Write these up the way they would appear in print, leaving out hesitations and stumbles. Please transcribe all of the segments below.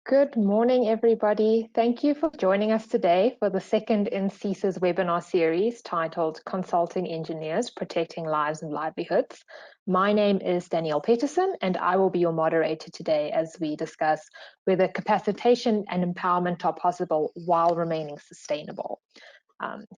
Good morning, everybody. Thank you for joining us today for the second in CISA's webinar series titled Consulting Engineers, Protecting Lives and Livelihoods. My name is Danielle Peterson, and I will be your moderator today as we discuss whether capacitation and empowerment are possible while remaining sustainable.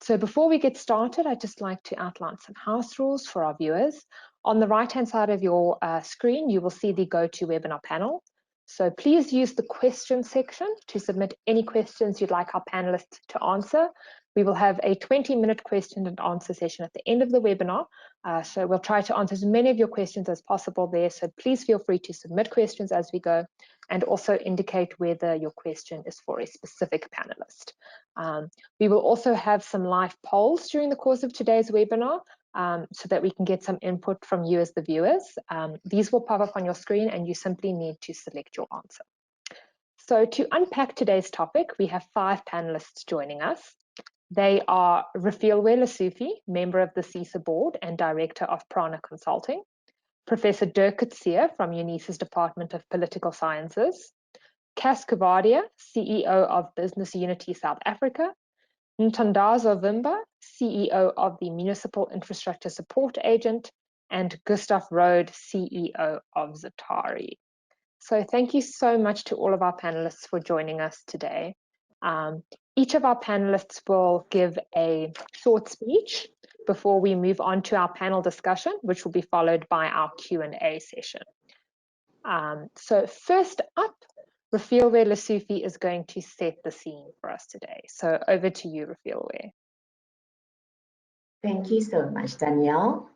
So before we get started, I'd just like to outline some house rules for our viewers. On the right-hand side of your screen, you will see the GoToWebinar panel. So please use the question section to submit any questions you'd like our panelists to answer. We will have a 20-minute question and answer session at the end of the webinar. So we'll try to answer as many of your questions as possible there. So please feel free to submit questions as we go and also indicate whether your question is for a specific panelist. We will also have some live polls during the course of today's webinar so that we can get some input from you as the viewers. These will pop up on your screen and you simply need to select your answer. So to unpack today's topic, we have 5 panelists joining us. They are Rafeelwe Lesufi, member of the CISA board and director of Prana Consulting, Professor Dirk Coetzee from UNISA's Department of Political Sciences, Cas Kubadia, CEO of Business Unity South Africa, Ntandazo Vimba, CEO of the Municipal Infrastructure Support Agent, and Gustav Rode, CEO of Zatari. So thank you so much to all of our panelists for joining us today. Each of our panelists will give a short speech before we move on to our panel discussion, which will be followed by our Q&A session. So first up, Rafeelwe Lesufi is going to set the scene for us today. So over to you, Rafeelwe. Thank you so much, Danielle.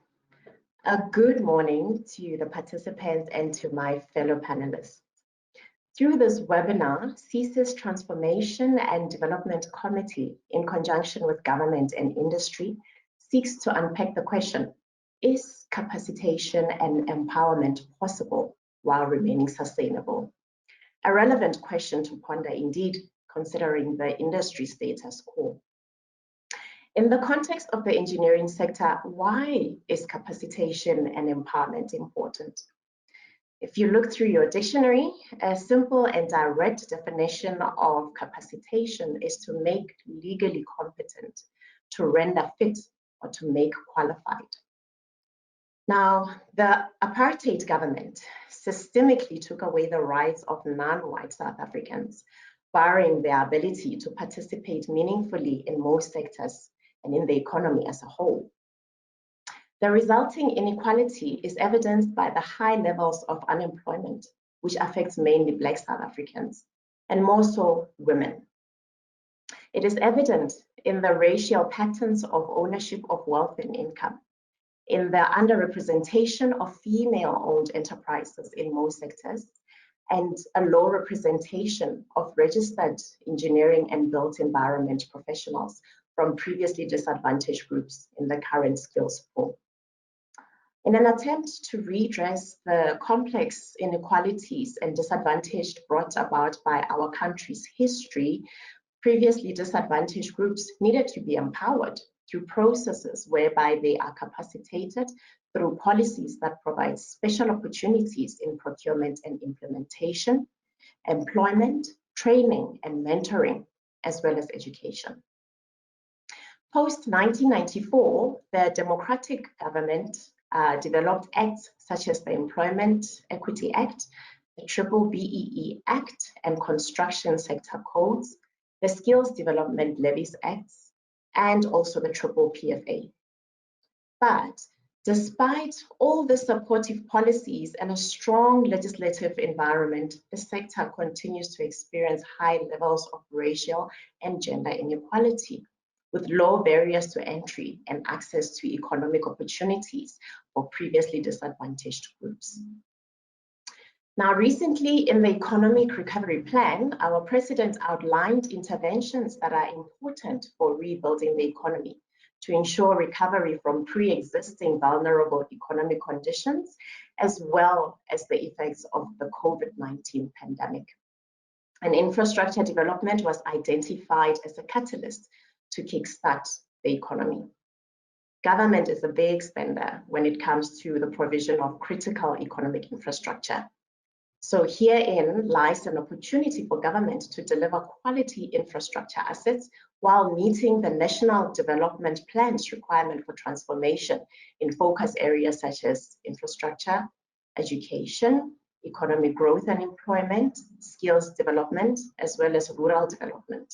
A good morning to the participants and to my fellow panelists. Through this webinar, CISA's Transformation and Development Committee, in conjunction with government and industry, seeks to unpack the question, is capacitation and empowerment possible while remaining sustainable? A relevant question to ponder indeed, considering the industry status quo. In the context of the engineering sector, why is capacitation and empowerment important? If you look through your dictionary, a simple and direct definition of capacitation is to make legally competent, to render fit, or to make qualified. Now, the apartheid government systemically took away the rights of non-white South Africans, barring their ability to participate meaningfully in most sectors and in the economy as a whole. The resulting inequality is evidenced by the high levels of unemployment, which affects mainly Black South Africans, and more so women. It is evident in the racial patterns of ownership of wealth and income, in the underrepresentation of female-owned enterprises in most sectors, and a low representation of registered engineering and built environment professionals from previously disadvantaged groups in the current skills pool. In an attempt to redress the complex inequalities and disadvantage brought about by our country's history, previously disadvantaged groups needed to be empowered through processes whereby they are capacitated through policies that provide special opportunities in procurement and implementation, employment, training, and mentoring, as well as education. Post-1994, the democratic government developed acts such as the Employment Equity Act, the BEE Act and Construction Sector Codes, the Skills Development Levies Acts, and also the PPA. But despite all the supportive policies and a strong legislative environment, the sector continues to experience high levels of racial and gender inequality, with low barriers to entry and access to economic opportunities for previously disadvantaged groups. Now, recently in the Economic Recovery Plan, our president outlined interventions that are important for rebuilding the economy to ensure recovery from pre-existing vulnerable economic conditions, as well as the effects of the COVID-19 pandemic. And infrastructure development was identified as a catalyst to kickstart the economy. Government is a big spender when it comes to the provision of critical economic infrastructure. So herein lies an opportunity for government to deliver quality infrastructure assets while meeting the National Development Plan's requirement for transformation in focus areas such as infrastructure, education, economic growth and employment, skills development, as well as rural development.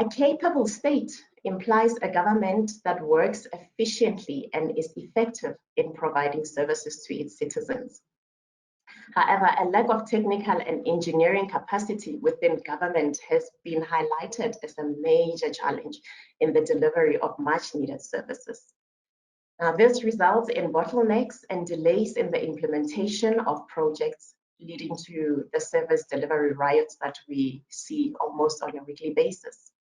A capable state implies a government that works efficiently and is effective in providing services to its citizens. However, a lack of technical and engineering capacity within government has been highlighted as a major challenge in the delivery of much needed services. Now, this results in bottlenecks and delays in the implementation of projects, leading to the service delivery riots that we see almost on a weekly basis.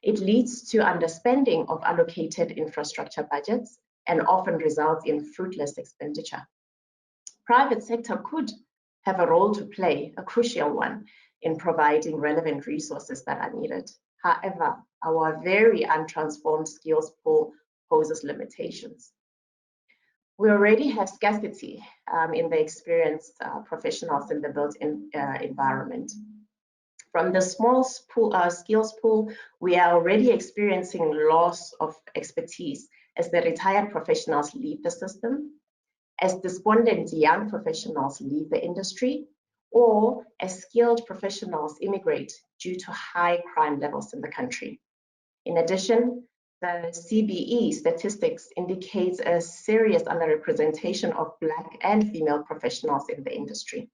It leads to underspending of allocated infrastructure budgets and often results in fruitless expenditure. Private sector could have a role to play, a crucial one, in providing relevant resources that are needed. However, our very untransformed skills pool poses limitations. We already have scarcity in the experienced professionals in the built environment. From the small skills pool, we are already experiencing loss of expertise as the retired professionals leave the system, as despondent young professionals leave the industry, or as skilled professionals immigrate due to high crime levels in the country. In addition, the CBE statistics indicates a serious underrepresentation of Black and female professionals in the industry.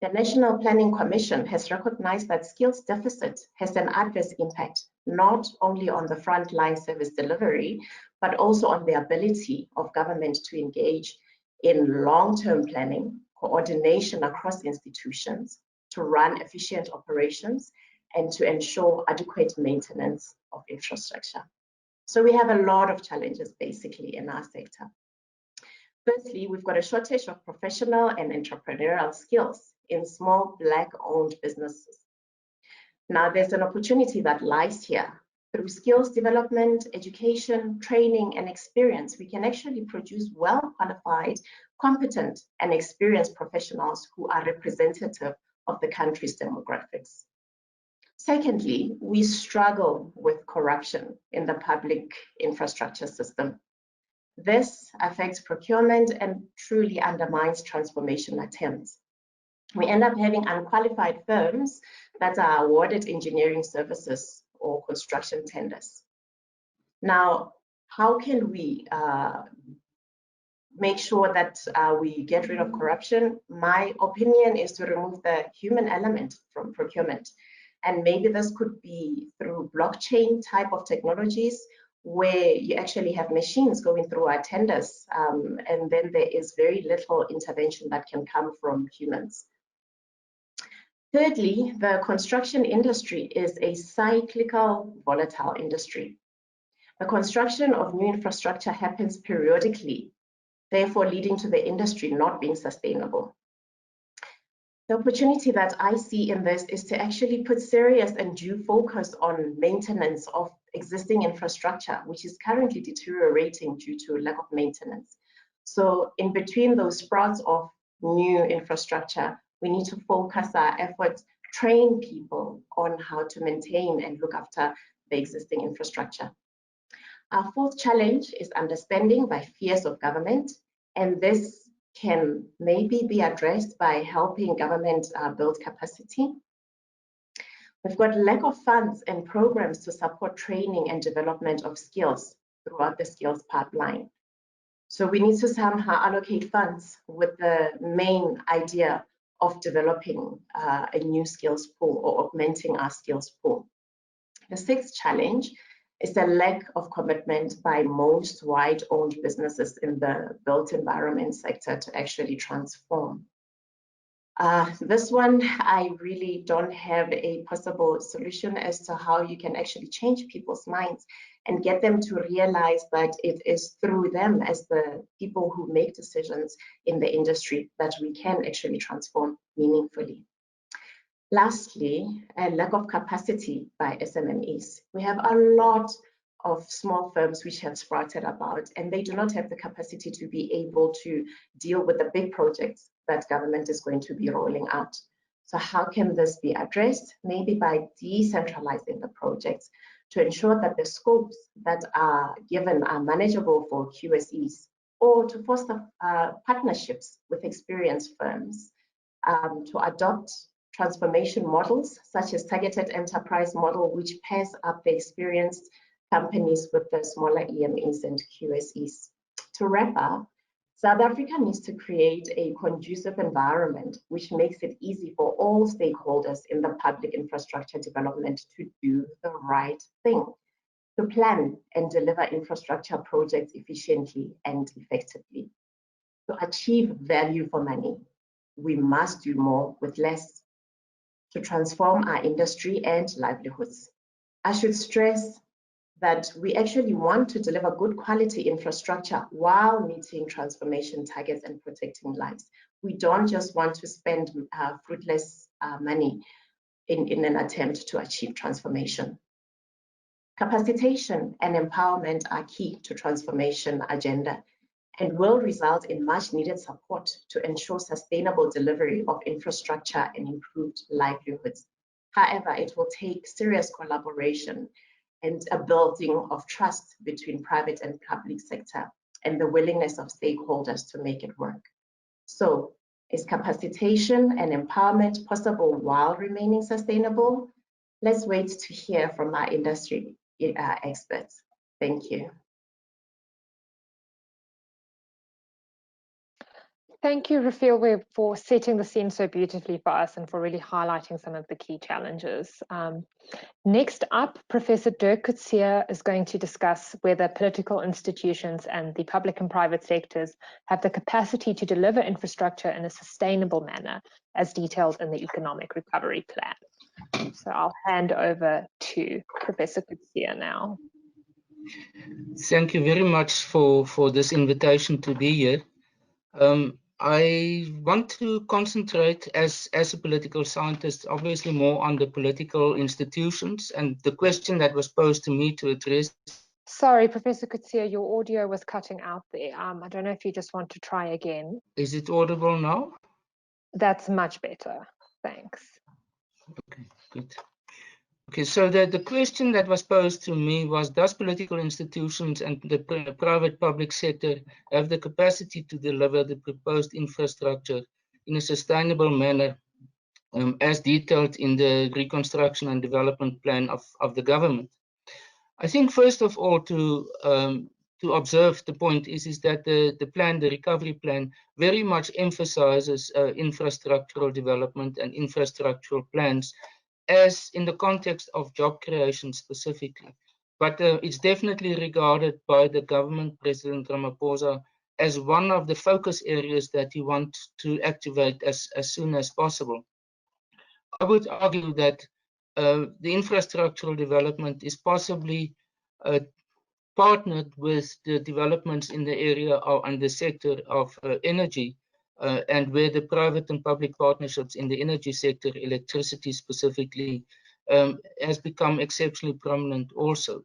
The National Planning Commission has recognized that skills deficit has an adverse impact, not only on the frontline service delivery, but also on the ability of government to engage in long-term planning, coordination across institutions, to run efficient operations, and to ensure adequate maintenance of infrastructure. So we have a lot of challenges basically in our sector. Firstly, we've got a shortage of professional and entrepreneurial skills in small Black-owned businesses. Now, there's an opportunity that lies here. Through skills development, education, training, and experience, we can actually produce well-qualified, competent, and experienced professionals who are representative of the country's demographics. Secondly, we struggle with corruption in the public infrastructure system. This affects procurement and truly undermines transformation attempts. We end up having unqualified firms that are awarded engineering services or construction tenders. Now, how can we make sure that we get rid of corruption? My opinion is to remove the human element from procurement. And maybe this could be through blockchain type of technologies, where you actually have machines going through our tenders, and then there is very little intervention that can come from humans. Thirdly, the construction industry is a cyclical, volatile industry. The construction of new infrastructure happens periodically, therefore leading to the industry not being sustainable. The opportunity that I see in this is to actually put serious and due focus on maintenance of existing infrastructure, which is currently deteriorating due to lack of maintenance. So in between those sprouts of new infrastructure, we need to focus our efforts, train people on how to maintain and look after the existing infrastructure. Our fourth challenge is underspending by fears of government, and this can maybe be addressed by helping government build capacity. We've got lack of funds and programs to support training and development of skills throughout the skills pipeline. So we need to somehow allocate funds with the main idea of developing a new skills pool or augmenting our skills pool. The sixth challenge is the lack of commitment by most white-owned businesses in the built environment sector to actually transform. This one, I really don't have a possible solution as to how you can actually change people's minds and get them to realize that it is through them as the people who make decisions in the industry that we can actually transform meaningfully. Lastly, a lack of capacity by SMMEs. We have a lot of small firms which have sprouted about, and they do not have the capacity to be able to deal with the big projects that government is going to be rolling out. So how can this be addressed? Maybe by decentralizing the projects to ensure that the scopes that are given are manageable for QSEs, or to foster partnerships with experienced firms, to adopt transformation models such as targeted enterprise model, which pairs up the experienced companies with the smaller EMAs and QSEs. To wrap up, South Africa needs to create a conducive environment which makes it easy for all stakeholders in the public infrastructure development to do the right thing, to plan and deliver infrastructure projects efficiently and effectively. To achieve value for money, we must do more with less to transform our industry and livelihoods. I should stress that we actually want to deliver good quality infrastructure while meeting transformation targets and protecting lives. We don't just want to spend fruitless money in an attempt to achieve transformation. Capacitation and empowerment are key to transformation agenda and will result in much needed support to ensure sustainable delivery of infrastructure and improved livelihoods. However, it will take serious collaboration and a building of trust between private and public sector and the willingness of stakeholders to make it work. So, is capacitation and empowerment possible while remaining sustainable? Let's wait to hear from our industry experts. Thank you. Thank you, Rafiel, for setting the scene so beautifully for us and for really highlighting some of the key challenges. Next up, Professor Dirk Coetzee is going to discuss whether political institutions and the public and private sectors have the capacity to deliver infrastructure in a sustainable manner, as detailed in the Economic Recovery Plan. So I'll hand over to Professor Coetzee now. Thank you very much for this invitation to be here. I want to concentrate as a political scientist, obviously more on the political institutions, and the question that was posed to me to address. Sorry, Professor Coetzee, your audio was cutting out there. I don't know if you just want to try again. Is it audible now? That's much better. Thanks. Okay, good. Okay, so the question that was posed to me was, does political institutions and the private public sector have the capacity to deliver the proposed infrastructure in a sustainable manner, as detailed in the reconstruction and development plan of the government? I think first of all to observe the point is that the plan, the recovery plan, very much emphasizes infrastructural development and infrastructural plans as in the context of job creation specifically. But it's definitely regarded by the government, President Ramaphosa, as one of the focus areas that he wants to activate as soon as possible. I would argue that the infrastructural development is possibly partnered with the developments in the area and the sector of energy, and where the private and public partnerships in the energy sector, electricity specifically, has become exceptionally prominent also.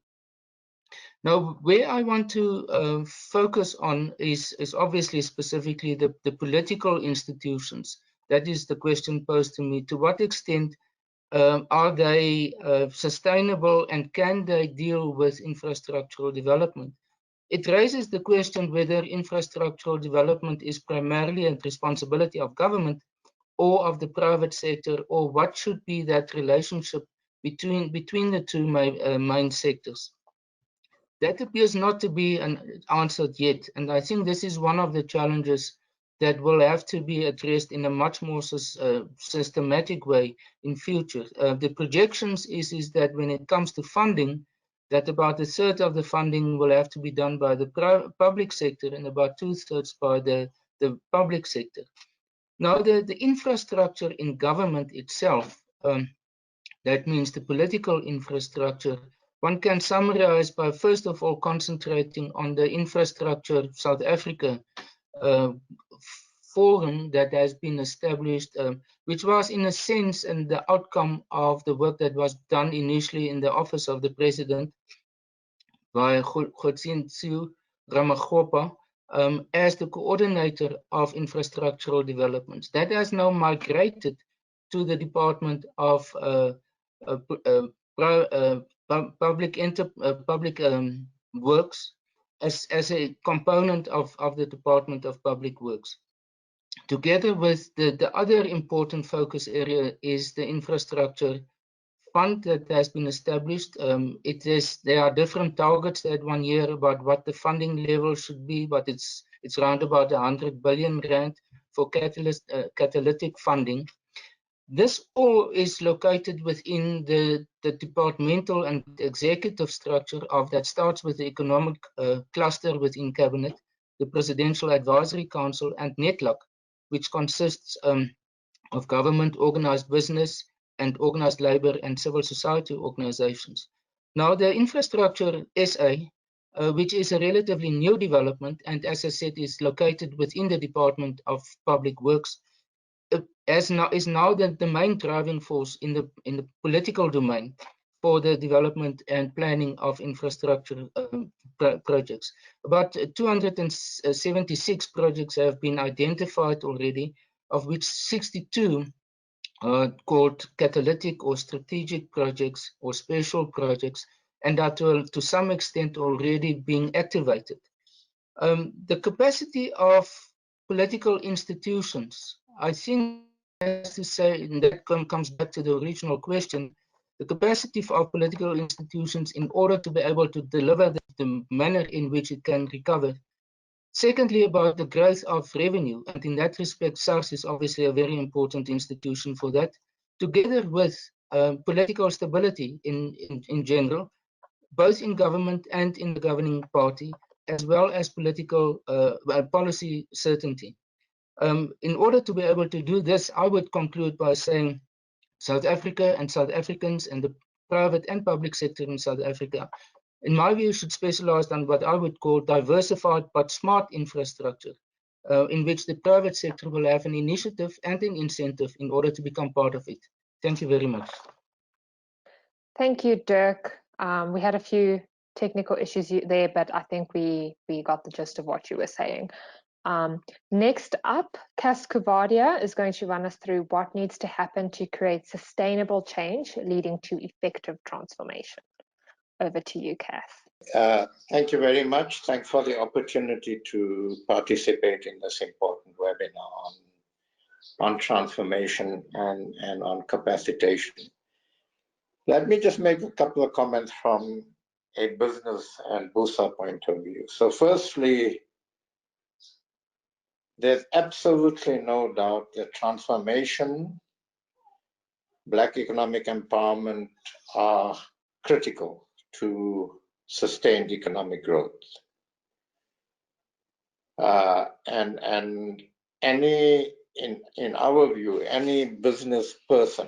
Now, where I want to focus on is obviously specifically the political institutions. That is the question posed to me. To what extent are they sustainable, and can they deal with infrastructural development? It raises the question whether infrastructural development is primarily a responsibility of government or of the private sector, or what should be that relationship between the two main sectors. That appears not to be answered yet, and I think this is one of the challenges that will have to be addressed in a much more systematic way in future. The projections is that when it comes to funding, that about a third of the funding will have to be done by the public sector and about 2/3 by the public sector. Now, the infrastructure in government itself, that means the political infrastructure, one can summarize by first of all concentrating on the Infrastructure South Africa forum that has been established, which was in a sense and the outcome of the work that was done initially in the office of the president by Kgotshintsi Ramokgopa, as the coordinator of infrastructural developments. That has now migrated to the Department of Public Works as a component of the Department of Public Works. Together with the other important focus area is the infrastructure fund that has been established. There are different targets that 1 year about what the funding level should be, but it's around about 100 billion rand for catalytic funding. This all is located within the departmental and executive structure that starts with the economic cluster within Cabinet, the Presidential Advisory Council, and NETLAC, which consists of government, organized business, and organized labor and civil society organizations. Now, the infrastructure SA, which is a relatively new development, and as I said, is located within the Department of Public Works, is now the main driving force in the political domain for the development and planning of infrastructure projects. About 276 projects have been identified already, of which 62 are called catalytic or strategic projects or special projects, and that will to some extent already being activated. The capacity of political institutions, I think, has to say, and that comes back to the original question, the capacity of political institutions in order to be able to deliver the manner in which it can recover. Secondly, about the growth of revenue, and in that respect, SARS is obviously a very important institution for that, together with political stability in general, both in government and in the governing party, as well as political policy certainty. In order to be able to do this, I would conclude by saying South Africa and South Africans and the private and public sector in South Africa, in my view, should specialize on what I would call diversified but smart infrastructure, in which the private sector will have an initiative and an incentive in order to become part of it. Thank you very much. Thank you, Dirk. We had a few technical issues there, but I think we got the gist of what you were saying. Next up, Cass Kuvadia is going to run us through what needs to happen to create sustainable change leading to effective transformation. Over to you, Cass. Thank you very much. Thanks for the opportunity to participate in this important webinar on transformation and on capacitation. Let me just make a couple of comments from a business and BUSA point of view. So firstly, there's absolutely no doubt that transformation, Black economic empowerment are critical to sustained economic growth. And in our view, any business person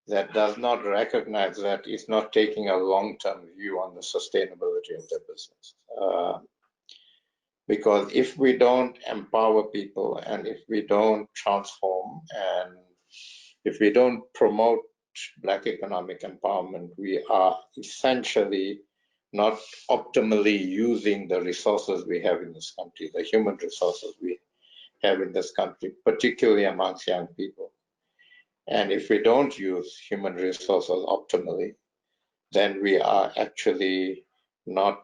that does not recognize that is not taking a long-term view on the sustainability of their business. Because if we don't empower people and if we don't transform and if we don't promote Black economic empowerment, we are essentially not optimally using the resources we have in this country, the human resources we have in this country, particularly amongst young people. And if we don't use human resources optimally, then we are actually not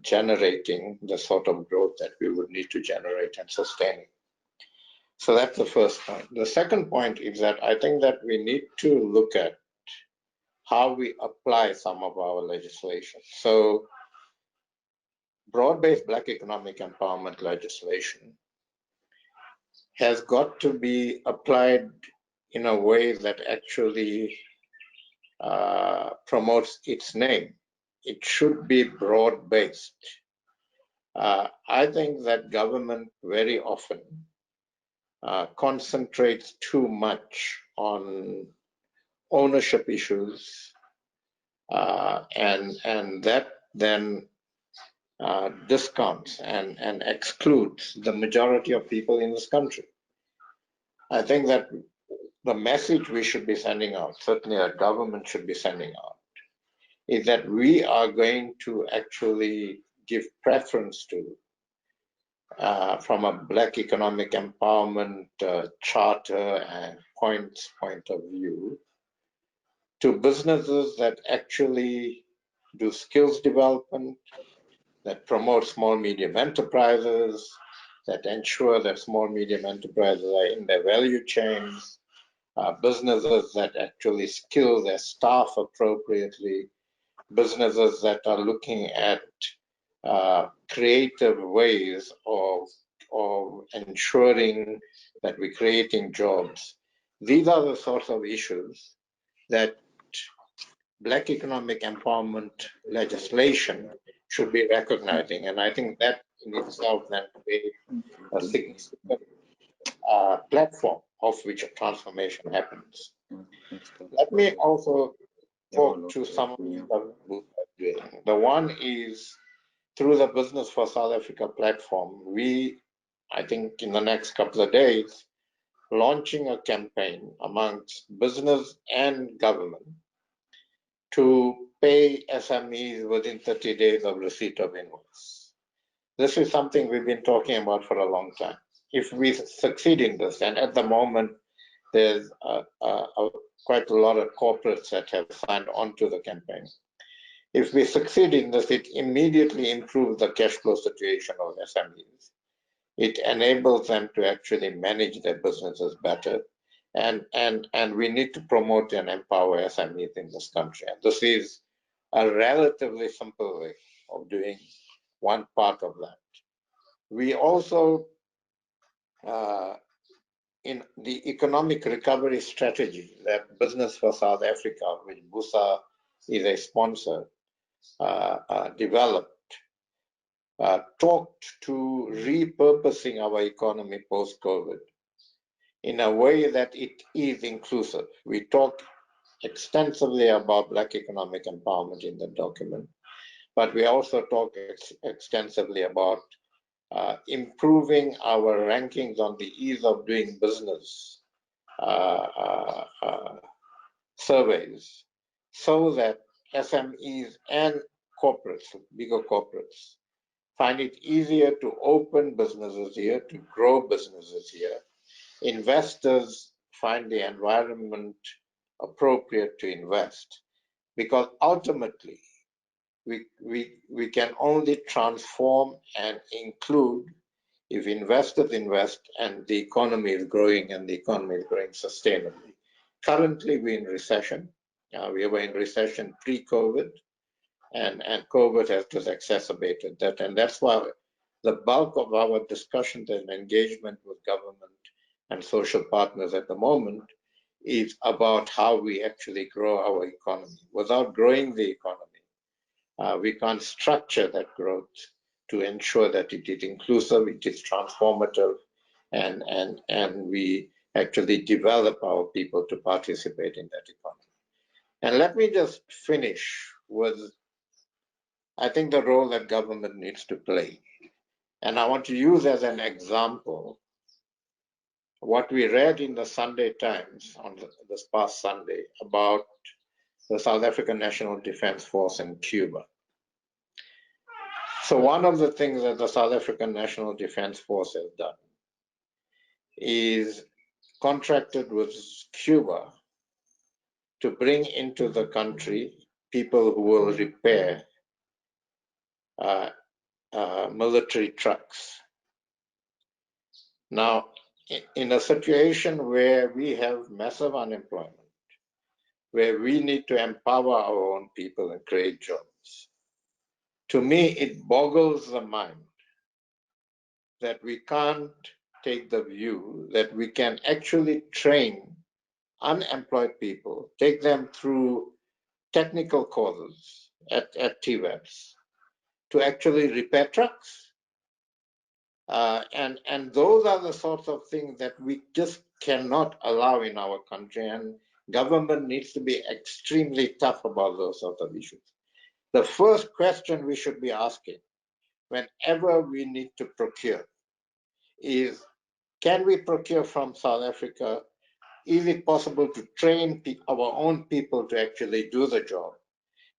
generating the sort of growth that we would need to generate and sustain it. So that's the first point. The second point is that I think that we need to look at how we apply some of our legislation. So broad-based Black economic empowerment legislation has got to be applied in a way that actually promotes its name. It should be broad-based. I think that government very often concentrates too much on ownership issues, and that then discounts and excludes the majority of people in this country. I think that the message we should be sending out, certainly our government should be sending out, is that we are going to actually give preference to from a Black economic empowerment charter and point of view, to businesses that actually do skills development, that promote small medium enterprises, that ensure that small medium enterprises are in their value chains, businesses that actually skill their staff appropriately, businesses that are looking at creative ways of ensuring that we're creating jobs. These are the sorts of issues that Black economic empowerment legislation should be recognizing, and I think that in itself then creates a significant platform of which a transformation happens. Let me also talk to some of the stuff we're doing. The one is through the Business for South Africa platform. We, I think in the next couple of days, launching a campaign amongst business and government to pay SMEs within 30 days of receipt of invoice. This is something we've been talking about for a long time. If we succeed in this, and at the moment, there's quite a lot of corporates that have signed on to the campaign. If we succeed in this, it immediately improves the cash flow situation of SMEs. It enables them to actually manage their businesses better. And we need to promote and empower SMEs in this country. And this is a relatively simple way of doing one part of that. We also, in the economic recovery strategy that Business for South Africa, which BUSA is a sponsor, developed, talked to repurposing our economy post-COVID in a way that it is inclusive. We talk extensively about Black economic empowerment in the document, but we also talk extensively about improving our rankings on the ease of doing business surveys, so that SMEs and corporates, bigger corporates, find it easier to open businesses here, to grow businesses here. Investors find the environment appropriate to invest, because ultimately we can only transform and include if investors invest and the economy is growing, and the economy is growing sustainably. Currently, we're in recession. We were in recession pre-COVID, and COVID has just exacerbated that. And that's why the bulk of our discussions and engagement with government and social partners at the moment is about how we actually grow our economy. Without growing the economy, we can't structure that growth to ensure that it is inclusive, it is transformative, and we actually develop our people to participate in that economy. And let me just finish with, I think, the role that government needs to play. And I want to use as an example what we read in the Sunday Times on this past Sunday about the South African National Defense Force in Cuba. So one of the things that the South African National Defense Force has done is contracted with Cuba to bring into the country people who will repair military trucks. Now, in a situation where we have massive unemployment, where we need to empower our own people and create jobs, to me, it boggles the mind that we can't take the view that we can actually train unemployed people, take them through technical courses at TVETs to actually repair trucks. And those are the sorts of things that we just cannot allow in our country, and government needs to be extremely tough about those sorts of issues. The first question we should be asking whenever we need to procure is, can we procure from South Africa? Is it possible to train our own people to actually do the job?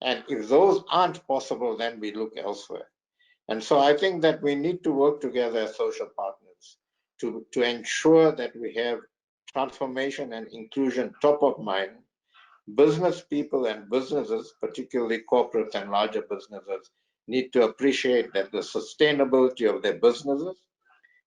And if those aren't possible, then we look elsewhere. And so I think that we need to work together as social partners to ensure that we have transformation and inclusion top of mind. Business people and businesses, particularly corporate and larger businesses, need to appreciate that the sustainability of their businesses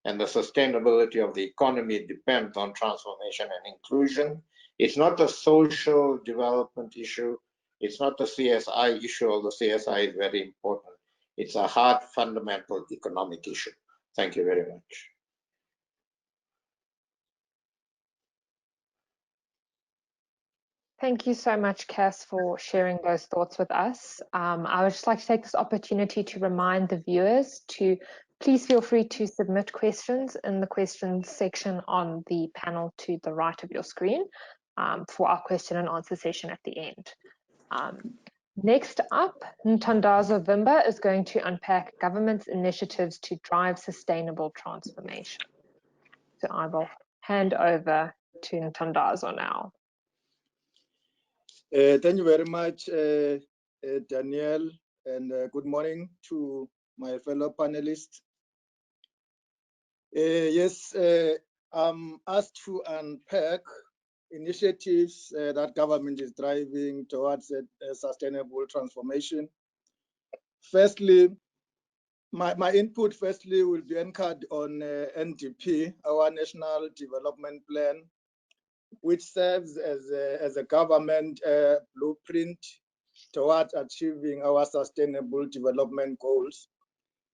and the sustainability of the economy depends on transformation and inclusion. It's not a social development issue. It's not a CSI issue, although CSI is very important. It's a hard, fundamental economic issue. Thank you very much. Thank you so much, Cass, for sharing those thoughts with us. I would just like to take this opportunity to remind the viewers to please feel free to submit questions in the questions section on the panel to the right of your screen for our question and answer session at the end. Next up, Ntandazo Vimba is going to unpack government's initiatives to drive sustainable transformation. So I will hand over to Ntandazo now. Thank you very much, Danielle, and good morning to my fellow panelists. Yes, I'm asked to unpack initiatives that government is driving towards a sustainable transformation. Firstly, my input firstly will be anchored on NDP, our National Development Plan, which serves as a government blueprint towards achieving our sustainable development goals.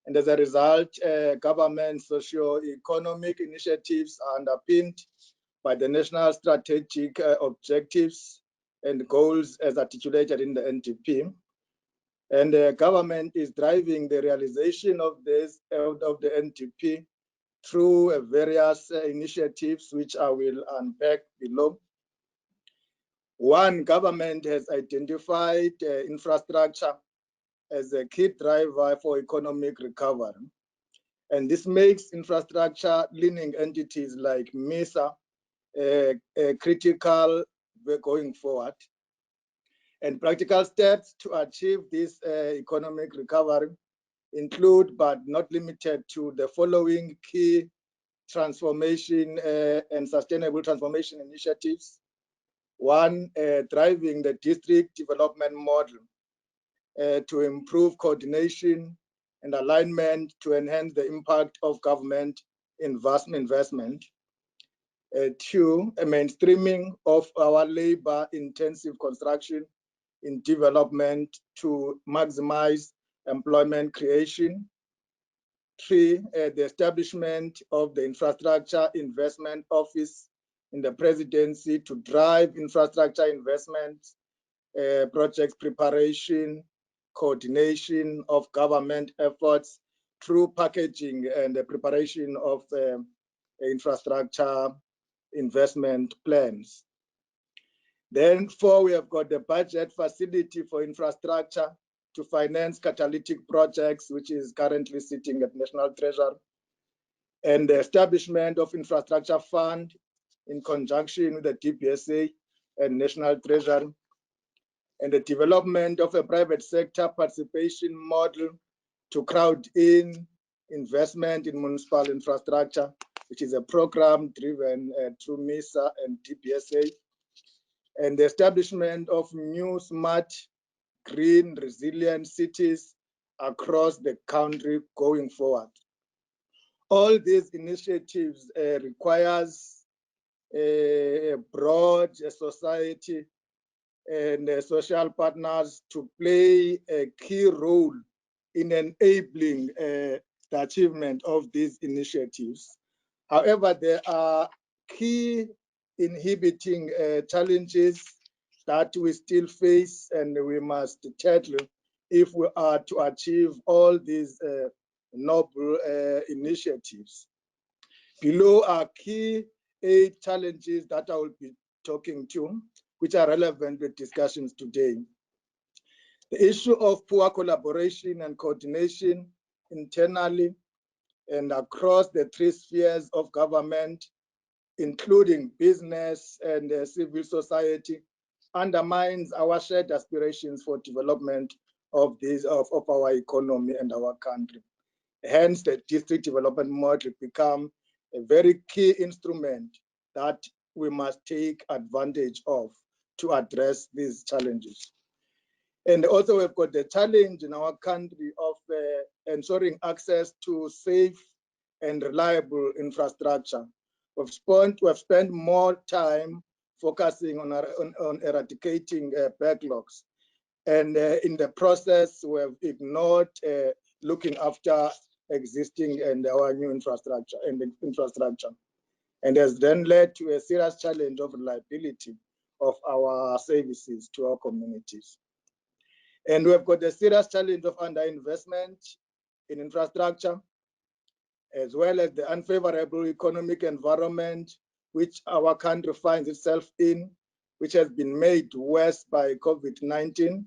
And as a result, government socio-economic initiatives are underpinned by the national strategic objectives and goals as articulated in the NDP. And the government is driving the realization of this of the NDP through various initiatives, which I will unpack below. One, government has identified infrastructure as a key driver for economic recovery. And this makes infrastructure-leaning entities like MISA critical going forward. And practical steps to achieve this economic recovery include, but not limited to, the following key transformation and sustainable transformation initiatives. One, driving the district development model to improve coordination and alignment to enhance the impact of government investment. Two, a mainstreaming of our labor-intensive construction in development to maximize employment creation. Three, the establishment of the Infrastructure Investment Office in the Presidency to drive infrastructure investments, project preparation, coordination of government efforts through packaging and the preparation of infrastructure investment plans. Then four, we have got the budget facility for infrastructure to finance catalytic projects, which is currently sitting at National Treasury, and the establishment of infrastructure fund in conjunction with the DPSA and National Treasury, and the development of a private sector participation model to crowd in investment in municipal infrastructure, which is a program driven through MISA and DPSA, and the establishment of new smart, green, resilient cities across the country going forward. All these initiatives requires a broad society and social partners to play a key role in enabling the achievement of these initiatives. However, there are key inhibiting challenges that we still face and we must tackle if we are to achieve all these noble initiatives. Below are key 8 challenges that I will be talking to, which are relevant with discussions today. The issue of poor collaboration and coordination internally and across the 3 spheres of government, including business and civil society, undermines our shared aspirations for development of our economy and our country. Hence, the district development model become a very key instrument that we must take advantage of to address these challenges. And also we've got the challenge in our country of ensuring access to safe and reliable infrastructure. We've spent more time focusing on eradicating backlogs. And in the process, we've ignored looking after existing and our new infrastructure and has then led to a serious challenge of reliability of our services to our communities. And we've got a serious challenge of underinvestment in infrastructure, as well as the unfavorable economic environment which our country finds itself in, which has been made worse by COVID-19.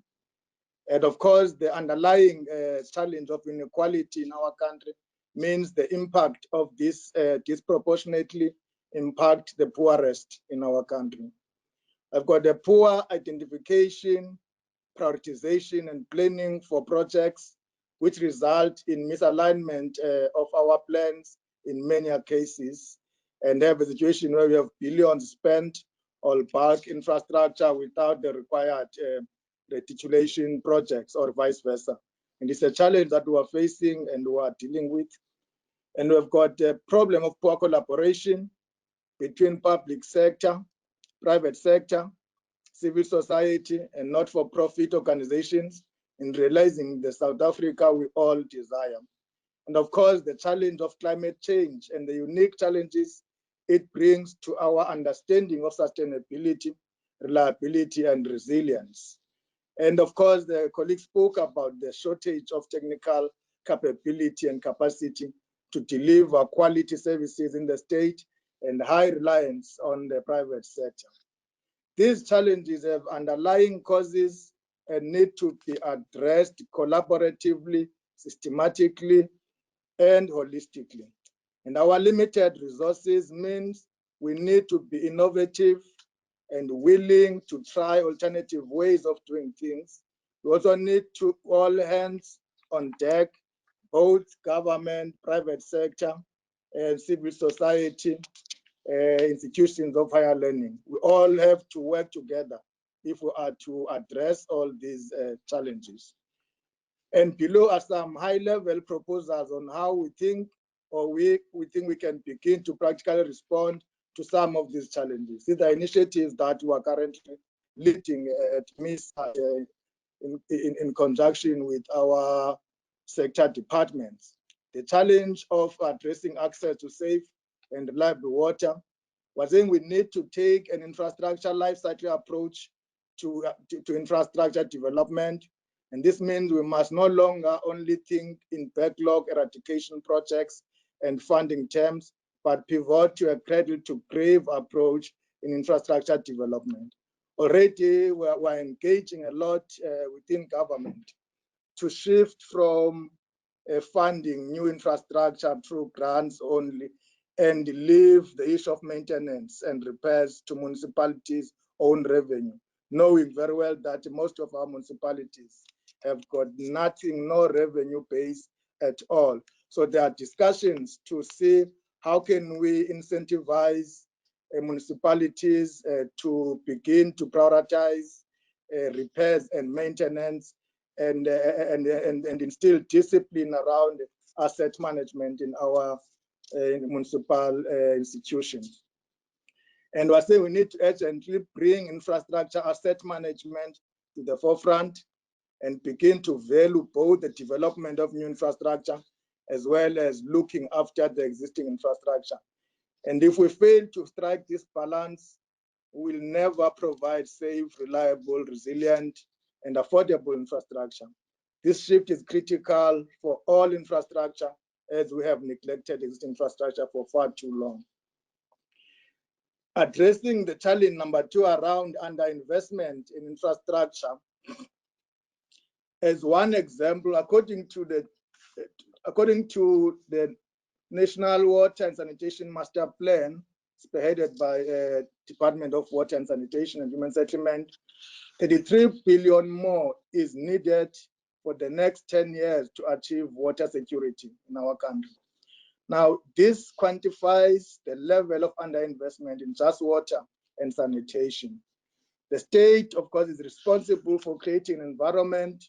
And of course, the underlying challenge of inequality in our country means the impact of this disproportionately impact the poorest in our country. I've got the poor identification, prioritization, and planning for projects, which result in misalignment of our plans in many cases, and have a situation where we have billions spent on bulk infrastructure without the required retitulation projects or vice versa. And it's a challenge that we are facing and we are dealing with. And we've got the problem of poor collaboration between public sector, private sector, civil society, and not-for-profit organizations in realizing the South Africa we all desire. And of course, the challenge of climate change and the unique challenges it brings to our understanding of sustainability, reliability, and resilience. And of course, the colleague spoke about the shortage of technical capability and capacity to deliver quality services in the state and high reliance on the private sector. These challenges have underlying causes and need to be addressed collaboratively, systematically, and holistically. And our limited resources means we need to be innovative and willing to try alternative ways of doing things. We also need to all hands on deck, both government, private sector, and civil society, institutions of higher learning. We all have to work together if we are to address all these challenges. And below are some high-level proposals on how we think we think we can begin to practically respond to some of these challenges. These are initiatives that we are currently leading at MISA in conjunction with our sector departments. The challenge of addressing access to safe and reliable water was saying we need to take an infrastructure life cycle approach to infrastructure development. And this means we must no longer only think in backlog eradication projects and funding terms, but pivot to a cradle to grave approach in infrastructure development. Already we're engaging a lot within government to shift from funding new infrastructure through grants only and leave the issue of maintenance and repairs to municipalities' own revenue, knowing very well that most of our municipalities have got nothing, no revenue base at all. So there are discussions to see how can we incentivize municipalities to begin to prioritize repairs and maintenance and instill discipline around asset management in our municipal institutions. And we're saying we need to urgently bring infrastructure asset management to the forefront and begin to value both the development of new infrastructure as well as looking after the existing infrastructure. And if we fail to strike this balance, we will never provide safe, reliable, resilient, and affordable infrastructure. This shift is critical for all infrastructure as we have neglected existing infrastructure for far too long. Addressing the challenge number 2 around underinvestment in infrastructure, as one example, according to the National Water and Sanitation Master Plan, spearheaded by Department of Water and Sanitation and Human Settlement, 33 billion more is needed for the next 10 years to achieve water security in our country. Now, this quantifies the level of underinvestment in just water and sanitation. The state, of course, is responsible for creating an environment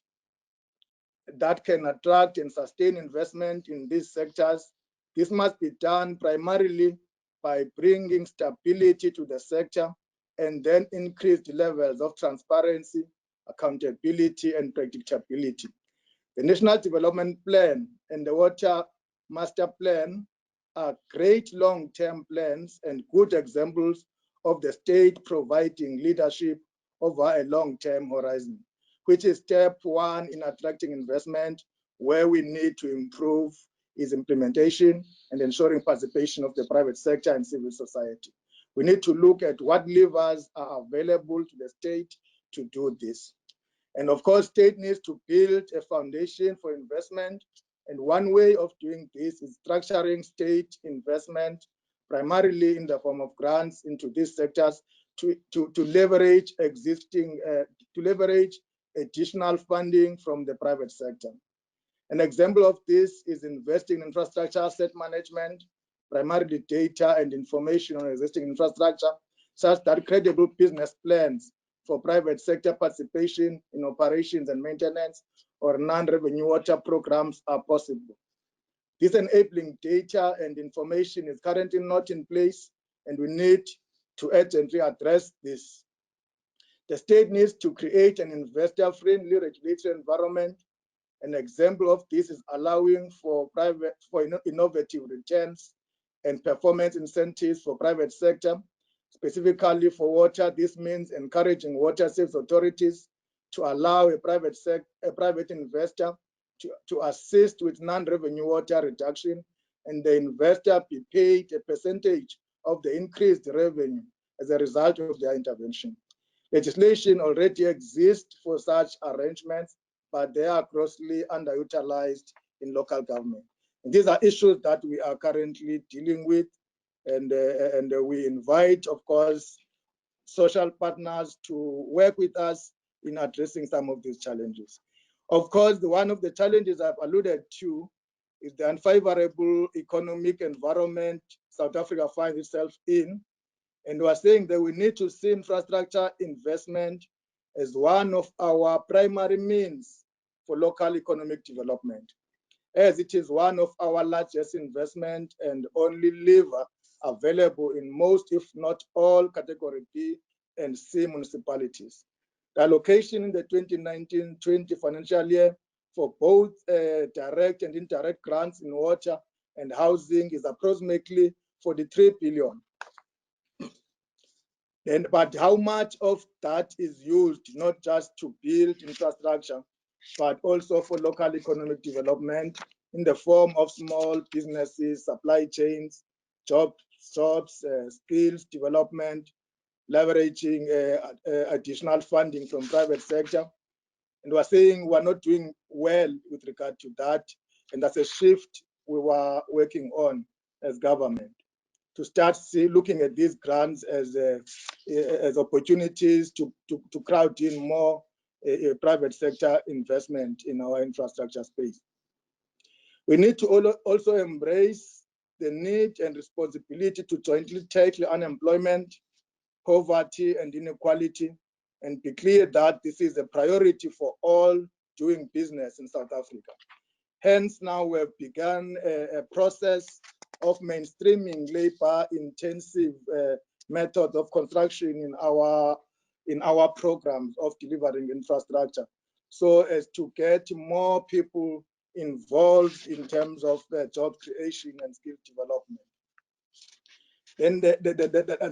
that can attract and sustain investment in these sectors. This must be done primarily by bringing stability to the sector and then increased levels of transparency, accountability, and predictability. The National Development Plan and the Water Master Plan are great long-term plans and good examples of the state providing leadership over a long-term horizon, which is step one in attracting investment. Where we need to improve is implementation and ensuring participation of the private sector and civil society. We need to look at what levers are available to the state to do this. And of course, state needs to build a foundation for investment. And one way of doing this is structuring state investment, primarily in the form of grants into these sectors to leverage additional funding from the private sector. An example of this is investing in infrastructure asset management, primarily data and information on existing infrastructure, such that credible business plans for private sector participation in operations and maintenance or non-revenue water programs are possible. This enabling data and information is currently not in place, and we need to urgently address this. The state needs to create an investor-friendly regulatory environment. An example of this is allowing for innovative returns and performance incentives for private sector. Specifically for water, this means encouraging water sales authorities to allow a private investor to assist with non-revenue water reduction, and the investor be paid a percentage of the increased revenue as a result of their intervention. Legislation already exists for such arrangements, but they are grossly underutilized in local government. And these are issues that we are currently dealing with, and we invite, of course, social partners to work with us in addressing some of these challenges. Of course, one of the challenges I've alluded to is the unfavorable economic environment South Africa finds itself in. And we're saying that we need to see infrastructure investment as one of our primary means for local economic development, as it is one of our largest investment and only lever available in most, if not all, Category B and C municipalities. The allocation in the 2019-20 financial year for both direct and indirect grants in water and housing is approximately 43 billion. But how much of that is used not just to build infrastructure, but also for local economic development in the form of small businesses, supply chains, jobs, skills development, leveraging additional funding from private sector. And we're saying we're not doing well with regard to that. And that's a shift we were working on as government, to start looking at these grants as opportunities to crowd in more private sector investment in our infrastructure space. We need to also embrace the need and responsibility to jointly tackle unemployment, poverty, and inequality, and be clear that this is a priority for all doing business in South Africa. Hence, now we have begun a process of mainstreaming labor-intensive methods of construction in our programs of delivering infrastructure, so as to get more people involved in terms of job creation and skill development. Then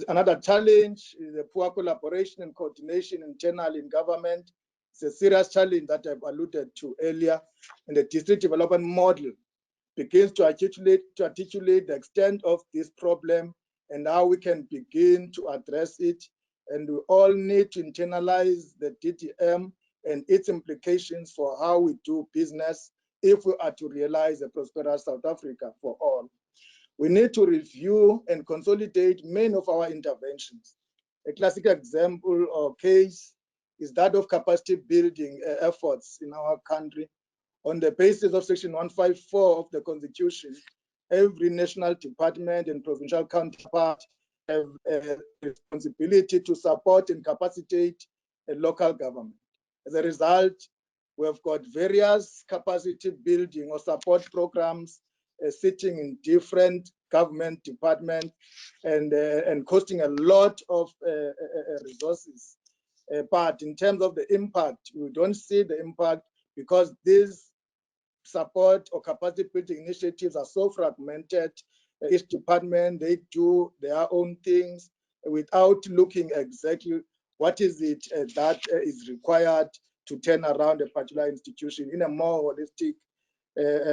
another challenge is the poor collaboration and coordination internally in government. It's a serious challenge that I've alluded to earlier, and the district development model begins to articulate the extent of this problem and how we can begin to address it. And we all need to internalize the DDM and its implications for how we do business if we are to realize a prosperous South Africa for all. We need to review and consolidate many of our interventions. A classic example or case is that of capacity building efforts in our country. On the basis of Section 154 of the Constitution, every national department and provincial counterpart have a responsibility to support and capacitate a local government. As a result, we have got various capacity building or support programs sitting in different government departments and costing a lot of resources. But in terms of the impact, we don't see the impact because these support or capacity building initiatives are so fragmented. Each department, they do their own things without looking exactly what is it that is required to turn around a particular institution in a more holistic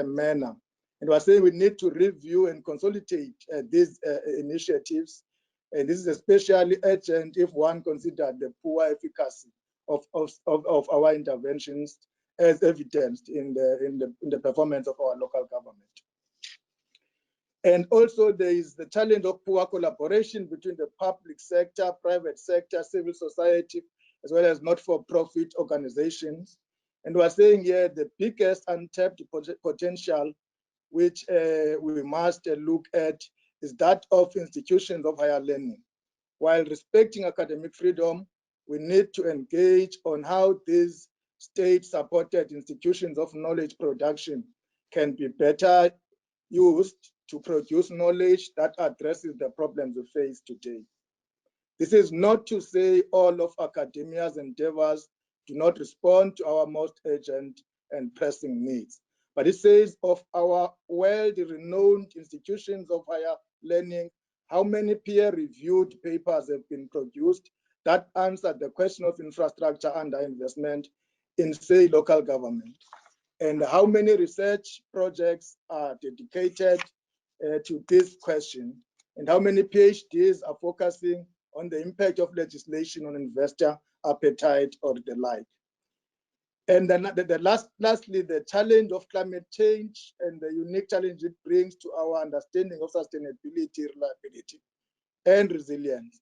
manner. And we're saying we need to review and consolidate these initiatives. And this is especially urgent if one considers the poor efficacy of our interventions as evidenced in the performance of our local government. And also there is the challenge of poor collaboration between the public sector, private sector, civil society, as well as not-for-profit organizations. And we're saying here the biggest untapped potential which we must look at is that of institutions of higher learning. While respecting academic freedom, we need to engage on how these state-supported institutions of knowledge production can be better used to produce knowledge that addresses the problems we face today. This is not to say all of academia's endeavors do not respond to our most urgent and pressing needs, but it says of our world-renowned institutions of higher learning, how many peer-reviewed papers have been produced that answer the question of infrastructure underinvestment in, say, local government, and how many research projects are dedicated to this question, and how many PhDs are focusing on the impact of legislation on investor appetite or the like. And then lastly, the challenge of climate change and the unique challenge it brings to our understanding of sustainability, reliability, and resilience.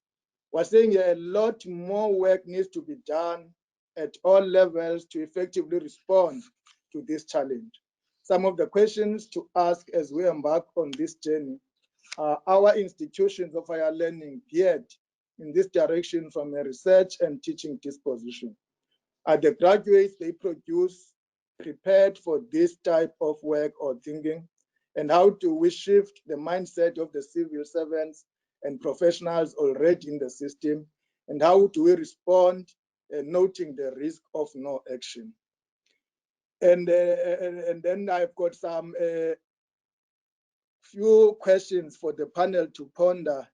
We're saying here a lot more work needs to be done at all levels to effectively respond to this challenge. Some of the questions to ask as we embark on this journey are our institutions of higher learning geared in this direction from a research and teaching disposition? Are the graduates they produce prepared for this type of work or thinking? And how do we shift the mindset of the civil servants and professionals already in the system? And how do we respond, noting the risk of no action? And then I've got some few questions for the panel to ponder,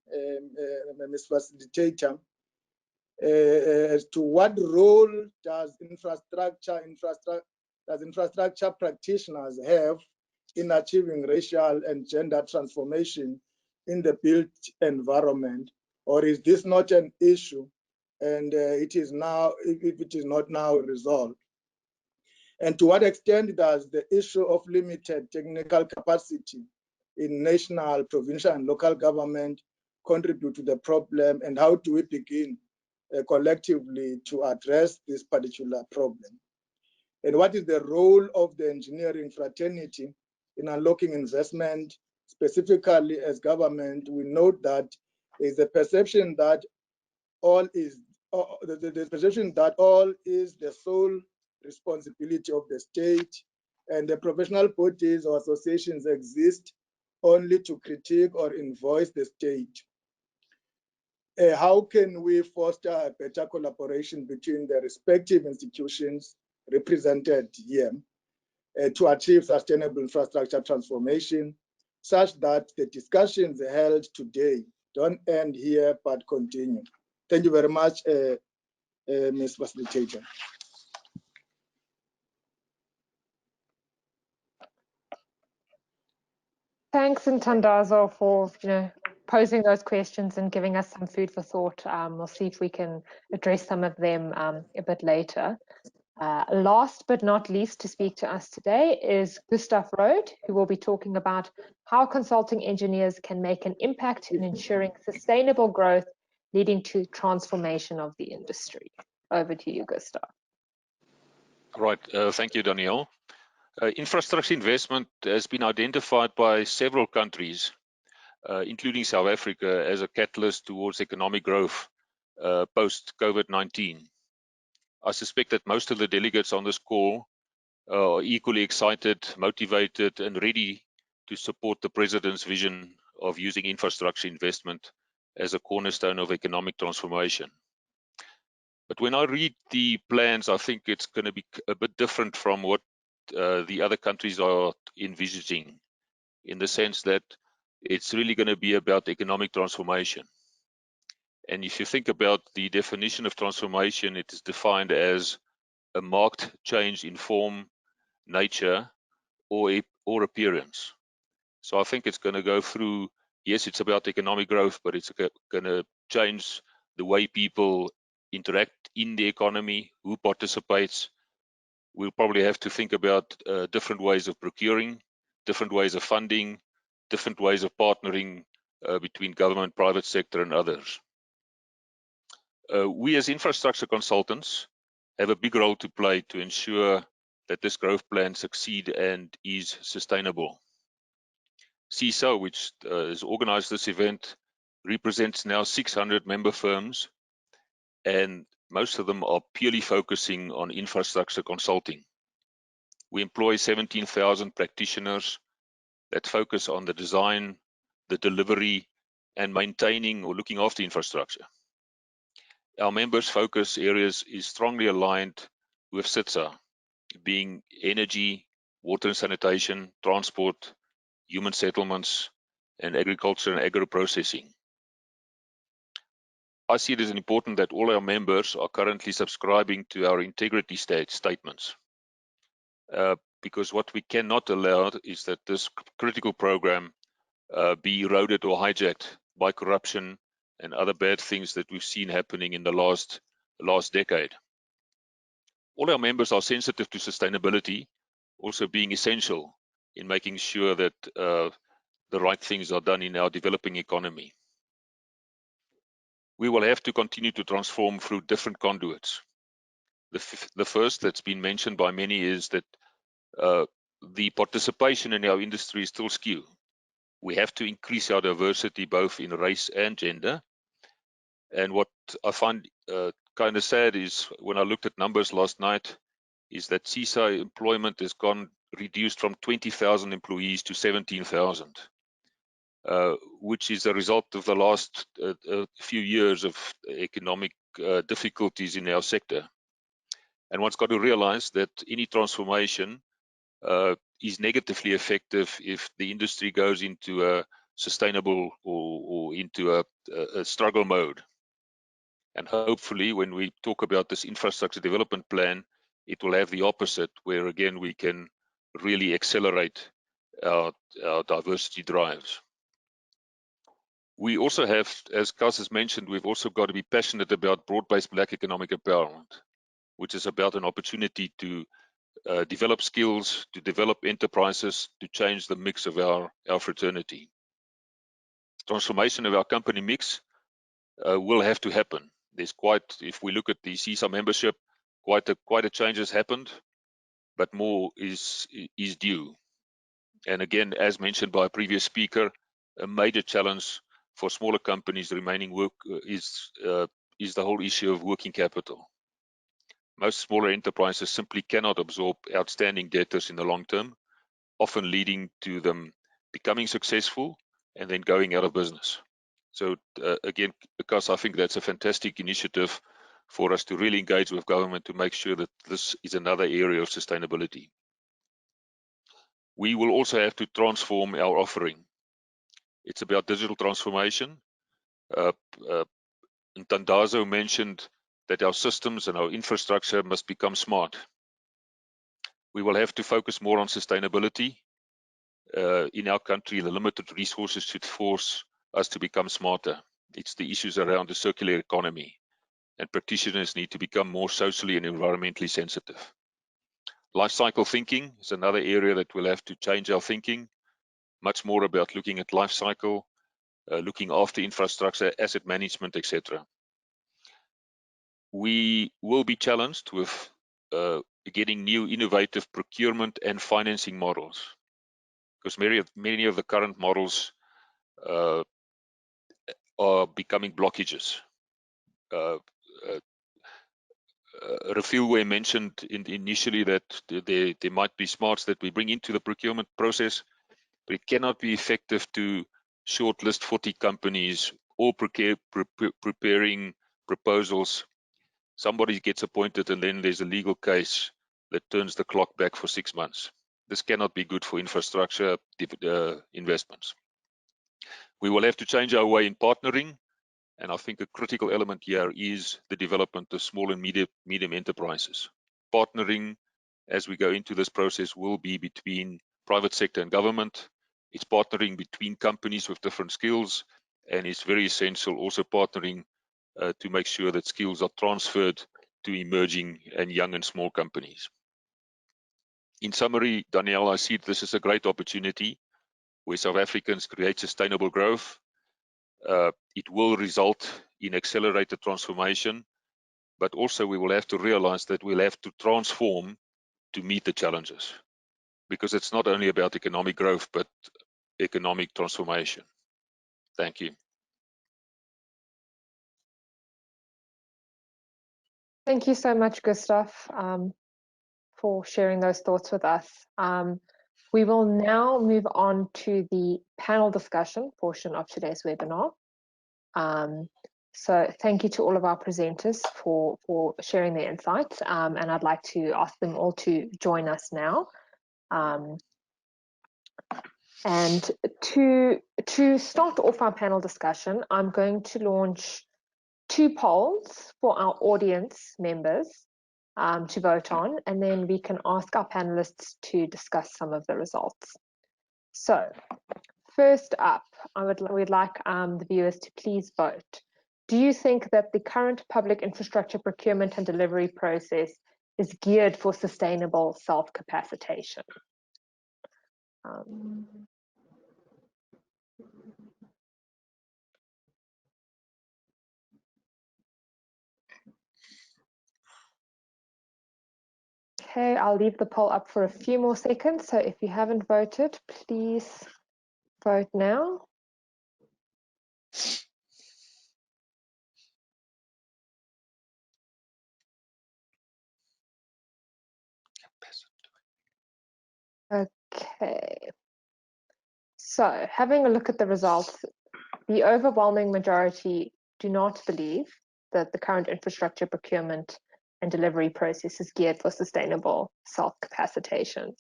Ms. Facilitator, as to what role does infrastructure practitioners have in achieving racial and gender transformation in the built environment, or is this not an issue and it is not now resolved? And to what extent does the issue of limited technical capacity in national, provincial, and local government contribute to the problem, and how do we begin collectively to address this particular problem? And what is the role of the engineering fraternity in unlocking investment? Specifically as government, we note that there is a perception that all is the sole responsibility of the state, and the professional bodies or associations exist only to critique or invoice the state. How can we foster a better collaboration between the respective institutions represented here to achieve sustainable infrastructure transformation, such that the discussions held today don't end here but continue? Thank you very much, Ms. Facilitator. Thanks, Ntandazo, for posing those questions and giving us some food for thought. We'll see if we can address some of them a bit later. Last but not least to speak to us today is Gustav Rode, who will be talking about how consulting engineers can make an impact in ensuring sustainable growth leading to transformation of the industry. Over to you, Gustav. Right, thank you, Danielle. Infrastructure investment has been identified by several countries, including South Africa, as a catalyst towards economic growth post-COVID-19. I suspect that most of the delegates on this call are equally excited, motivated, and ready to support the President's vision of using infrastructure investment as a cornerstone of economic transformation. But when I read the plans, I think it's going to be a bit different from what the other countries are envisaging, in the sense that it's really going to be about economic transformation. And if you think about the definition of transformation, it is defined as a marked change in form, nature, or appearance. So I think it's going to go through, yes, it's about economic growth, but it's going to change the way people interact in the economy, who participates. We'll probably have to think about different ways of procuring, different ways of funding, different ways of partnering between government, private sector, and others. We as infrastructure consultants have a big role to play to ensure that this growth plan succeed and is sustainable. CISA, which has organized this event, represents now 600 member firms, and most of them are purely focusing on infrastructure consulting. We employ 17,000 practitioners that focus on the design, the delivery, and maintaining or looking after infrastructure. Our members' focus areas is strongly aligned with CITSA, being energy, water and sanitation, transport, human settlements, and agriculture and agro-processing. I see it as important that all our members are currently subscribing to our integrity statements, because what we cannot allow is that this critical program be eroded or hijacked by corruption and other bad things that we've seen happening in the last decade. All our members are sensitive to sustainability, also being essential in making sure that the right things are done in our developing economy. We will have to continue to transform through different conduits. The first that's been mentioned by many is that the participation in our industry is still skewed. We have to increase our diversity both in race and gender. And what I find kind of sad is when I looked at numbers last night, is that CISA employment has reduced from 20,000 employees to 17,000. Which is a result of the last few years of economic difficulties in our sector. And one's got to realize that any transformation is negatively effective if the industry goes into a sustainable or into a struggle mode. And hopefully when we talk about this infrastructure development plan, it will have the opposite, where again we can really accelerate our diversity drives. We also have, as Cas has mentioned, we've also got to be passionate about broad-based Black economic empowerment, which is about an opportunity to develop skills, to develop enterprises, to change the mix of our fraternity. Transformation of our company mix will have to happen. There's if we look at the CISA membership, quite a change has happened, but more is due. And again, as mentioned by a previous speaker, a major challenge for smaller companies remaining is the whole issue of working capital. Most smaller enterprises simply cannot absorb outstanding debtors in the long term, often leading to them becoming successful and then going out of business. So again, because I think that's a fantastic initiative for us to really engage with government to make sure that this is another area of sustainability. We will also have to transform our offering. It's about digital transformation. Ntandazo mentioned that our systems and our infrastructure must become smart. We will have to focus more on sustainability. In our country, the limited resources should force us to become smarter. It's the issues around the circular economy, and practitioners need to become more socially and environmentally sensitive. Life cycle thinking is another area that we'll have to change our thinking, much more about looking at life cycle, looking after infrastructure, asset management, etc. we will be challenged with getting new innovative procurement and financing models, because many of the current models are becoming blockages. Refilwe mentioned initially that there might be smarts that we bring into the procurement process, but it cannot be effective to shortlist 40 companies or preparing proposals. Somebody gets appointed and then there's a legal case that turns the clock back for 6 months. This cannot be good for infrastructure investments. We will have to change our way in partnering, and I think a critical element here is the development of small and medium enterprises. Partnering as we go into this process will be between private sector and government. It's partnering between companies with different skills, and it's very essential also partnering to make sure that skills are transferred to emerging and young and small companies. In summary, Danielle, I see this is a great opportunity where South Africans create sustainable growth. It will result in accelerated transformation, but also we will have to realize that we'll have to transform to meet the challenges, because it's not only about economic growth, but economic transformation. Thank you. Thank you so much, Gustav, for sharing those thoughts with us. We will now move on to the panel discussion portion of today's webinar. So thank you to all of our presenters for sharing their insights, and I'd like to ask them all to join us now. And to start off our panel discussion, I'm going to launch 2 polls for our audience members to vote on, and then we can ask our panelists to discuss some of the results. So first up, we'd like the viewers to please vote. Do you think that the current public infrastructure procurement and delivery process is geared for sustainable self-capacitation? Okay, I'll leave the poll up for a few more seconds. So if you haven't voted, please vote now. Okay. So having a look at the results, the overwhelming majority do not believe that the current infrastructure procurement and delivery process is geared for sustainable self-capacitation.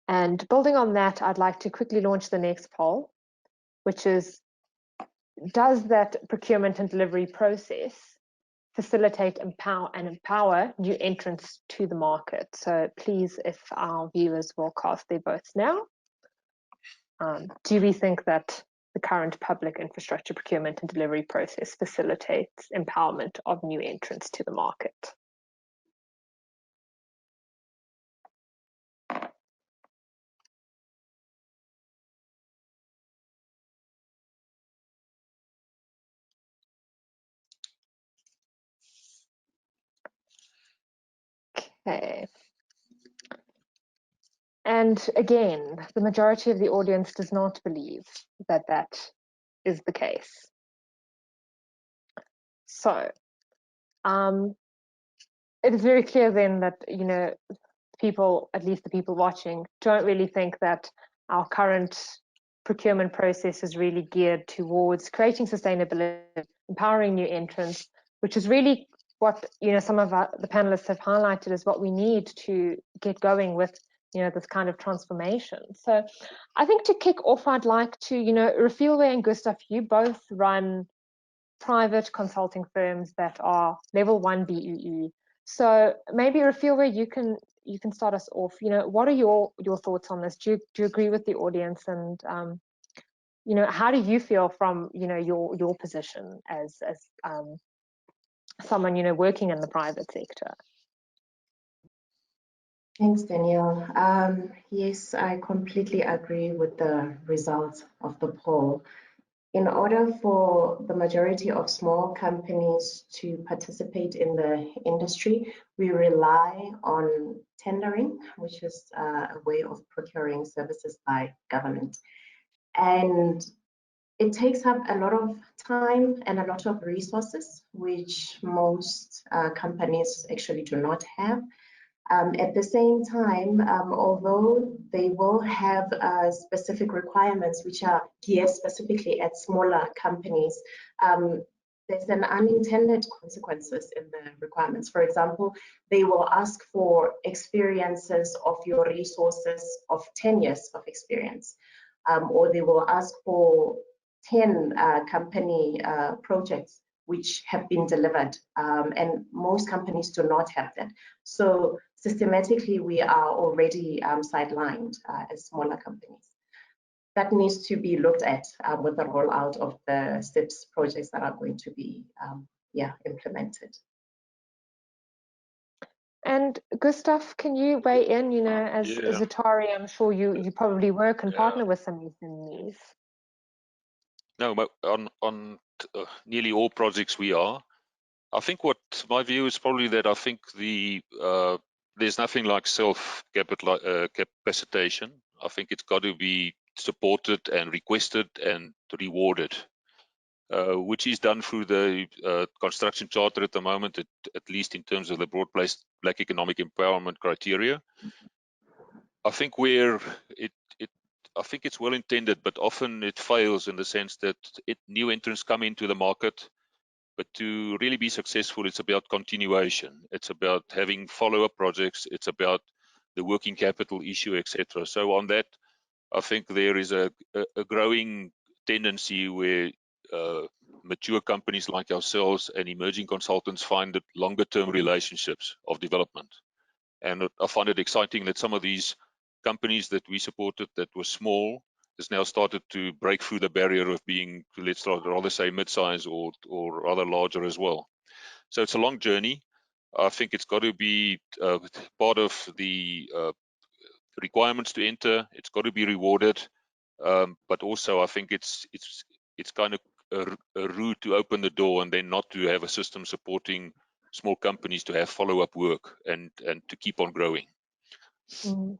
And building on that, I'd like to quickly launch the next poll, which is, does that procurement and delivery process facilitate and empower new entrants to the market? So please, if our viewers will cast their votes now. Do we think that the current public infrastructure procurement and delivery process facilitates empowerment of new entrants to the market? Okay. And again, the majority of the audience does not believe that that is the case. So it is very clear then that, you know, people, at least the people watching, don't really think that our current procurement process is really geared towards creating sustainability, empowering new entrants, which is really what, you know, some of the panelists have highlighted as what we need to get going with, you know, this kind of transformation. So I think to kick off, I'd like to, you know, Refilwe and Gustav, you both run private consulting firms that are level 1 BEE. So maybe Refilwe, you can start us off. You know, what are your thoughts on this? Do you agree with the audience? And you know, how do you feel from, you know, your position as someone, you know, working in the private sector? Thanks, Danielle. Yes, I completely agree with the results of the poll. In order for the majority of small companies to participate in the industry, we rely on tendering, which is a way of procuring services by government. And it takes up a lot of time and a lot of resources, which most companies actually do not have. At the same time, although they will have specific requirements which are geared specifically at smaller companies, there's an unintended consequences in the requirements. For example, they will ask for experiences of your resources of 10 years of experience, or they will ask for 10 company projects which have been delivered, and most companies do not have that. So systematically, we are already sidelined as smaller companies. That needs to be looked at with the rollout of the SIPS projects that are going to be implemented. And Gustav, can you weigh in? You know, as Atari, I'm sure you probably work and partner with some SMEs. No, but on nearly all projects we are. I think what my view is probably that I think there's nothing like self-capacitation. I think it's got to be supported and requested and rewarded, which is done through the construction charter at the moment, at least in terms of the broad-based Black economic empowerment criteria. I think I think it's well intended, but often it fails in the sense that new entrants come into the market. But to really be successful, it's about continuation. It's about having follow-up projects. It's about the working capital issue, etc. So on that, I think there is a growing tendency where mature companies like ourselves and emerging consultants find that longer-term relationships of development. And I find it exciting that some of these companies that we supported that were small has now started to break through the barrier of being, let's rather say, mid-size or rather larger as well. So it's a long journey. I think it's got to be part of the requirements to enter. It's got to be rewarded, but also I think it's kind of a route to open the door and then not to have a system supporting small companies to have follow-up work and to keep on growing. Mm.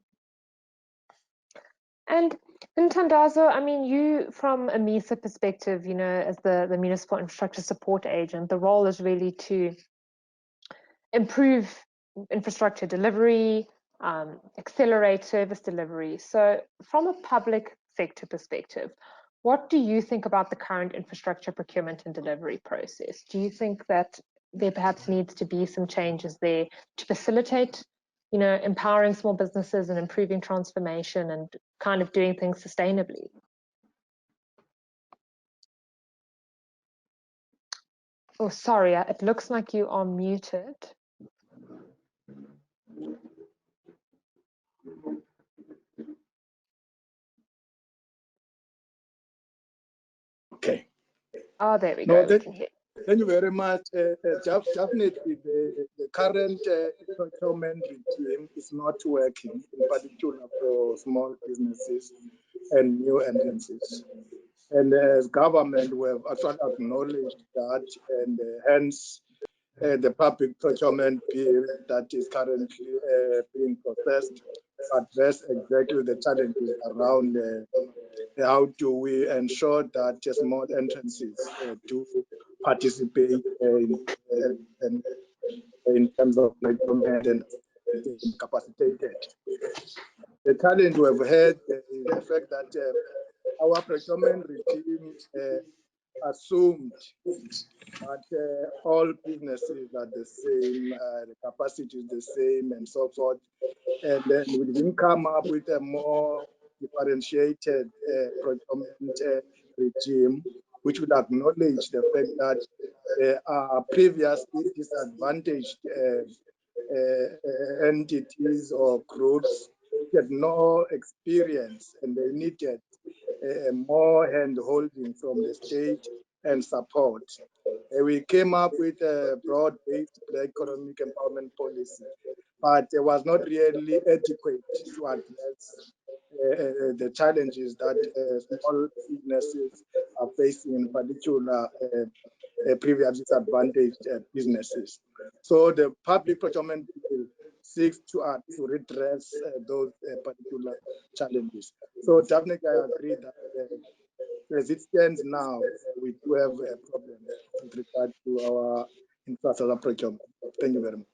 And Ntandazo, I mean, you from a MISA perspective, you know, as the Municipal Infrastructure Support Agent, the role is really to improve infrastructure delivery, accelerate service delivery. So from a public sector perspective, what do you think about the current infrastructure procurement and delivery process? Do you think that there perhaps needs to be some changes there to facilitate, you know, empowering small businesses and improving transformation and kind of doing things sustainably? Oh, sorry, it looks like you are muted. Okay. Oh, there we go. Thank you very much. Definitely, the current procurement regime is not working, in particular for small businesses and new entrances. And as government, we have actually acknowledged that, and hence the public procurement bill that is currently being processed address exactly the challenges around how do we ensure that small entrances do participate in terms of procurement and capacitated. The challenge we've had is the fact that our procurement regime assumed that all businesses are the same, the capacity is the same, and so forth. And then we didn't come up with a more differentiated procurement regime, which would acknowledge the fact that there are previously disadvantaged entities or groups who had no experience and they needed more hand-holding from the state and support. We came up with a broad-based Black economic empowerment policy, but it was not really adequate to address the challenges that small businesses are facing, in particular previously disadvantaged businesses. So the public procurement bill seeks to redress those particular challenges. So definitely I agree that as it stands now, we do have a problem with regard to our infrastructure procurement. Thank you very much.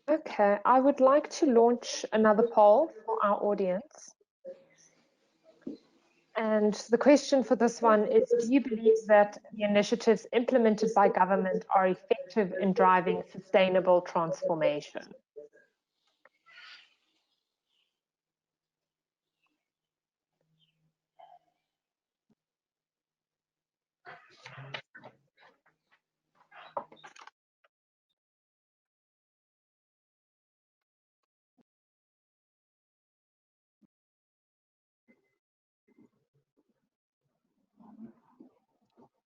Okay, I would like to launch another poll for our audience. And the question for this one is, do you believe that the initiatives implemented by government are effective in driving sustainable transformation?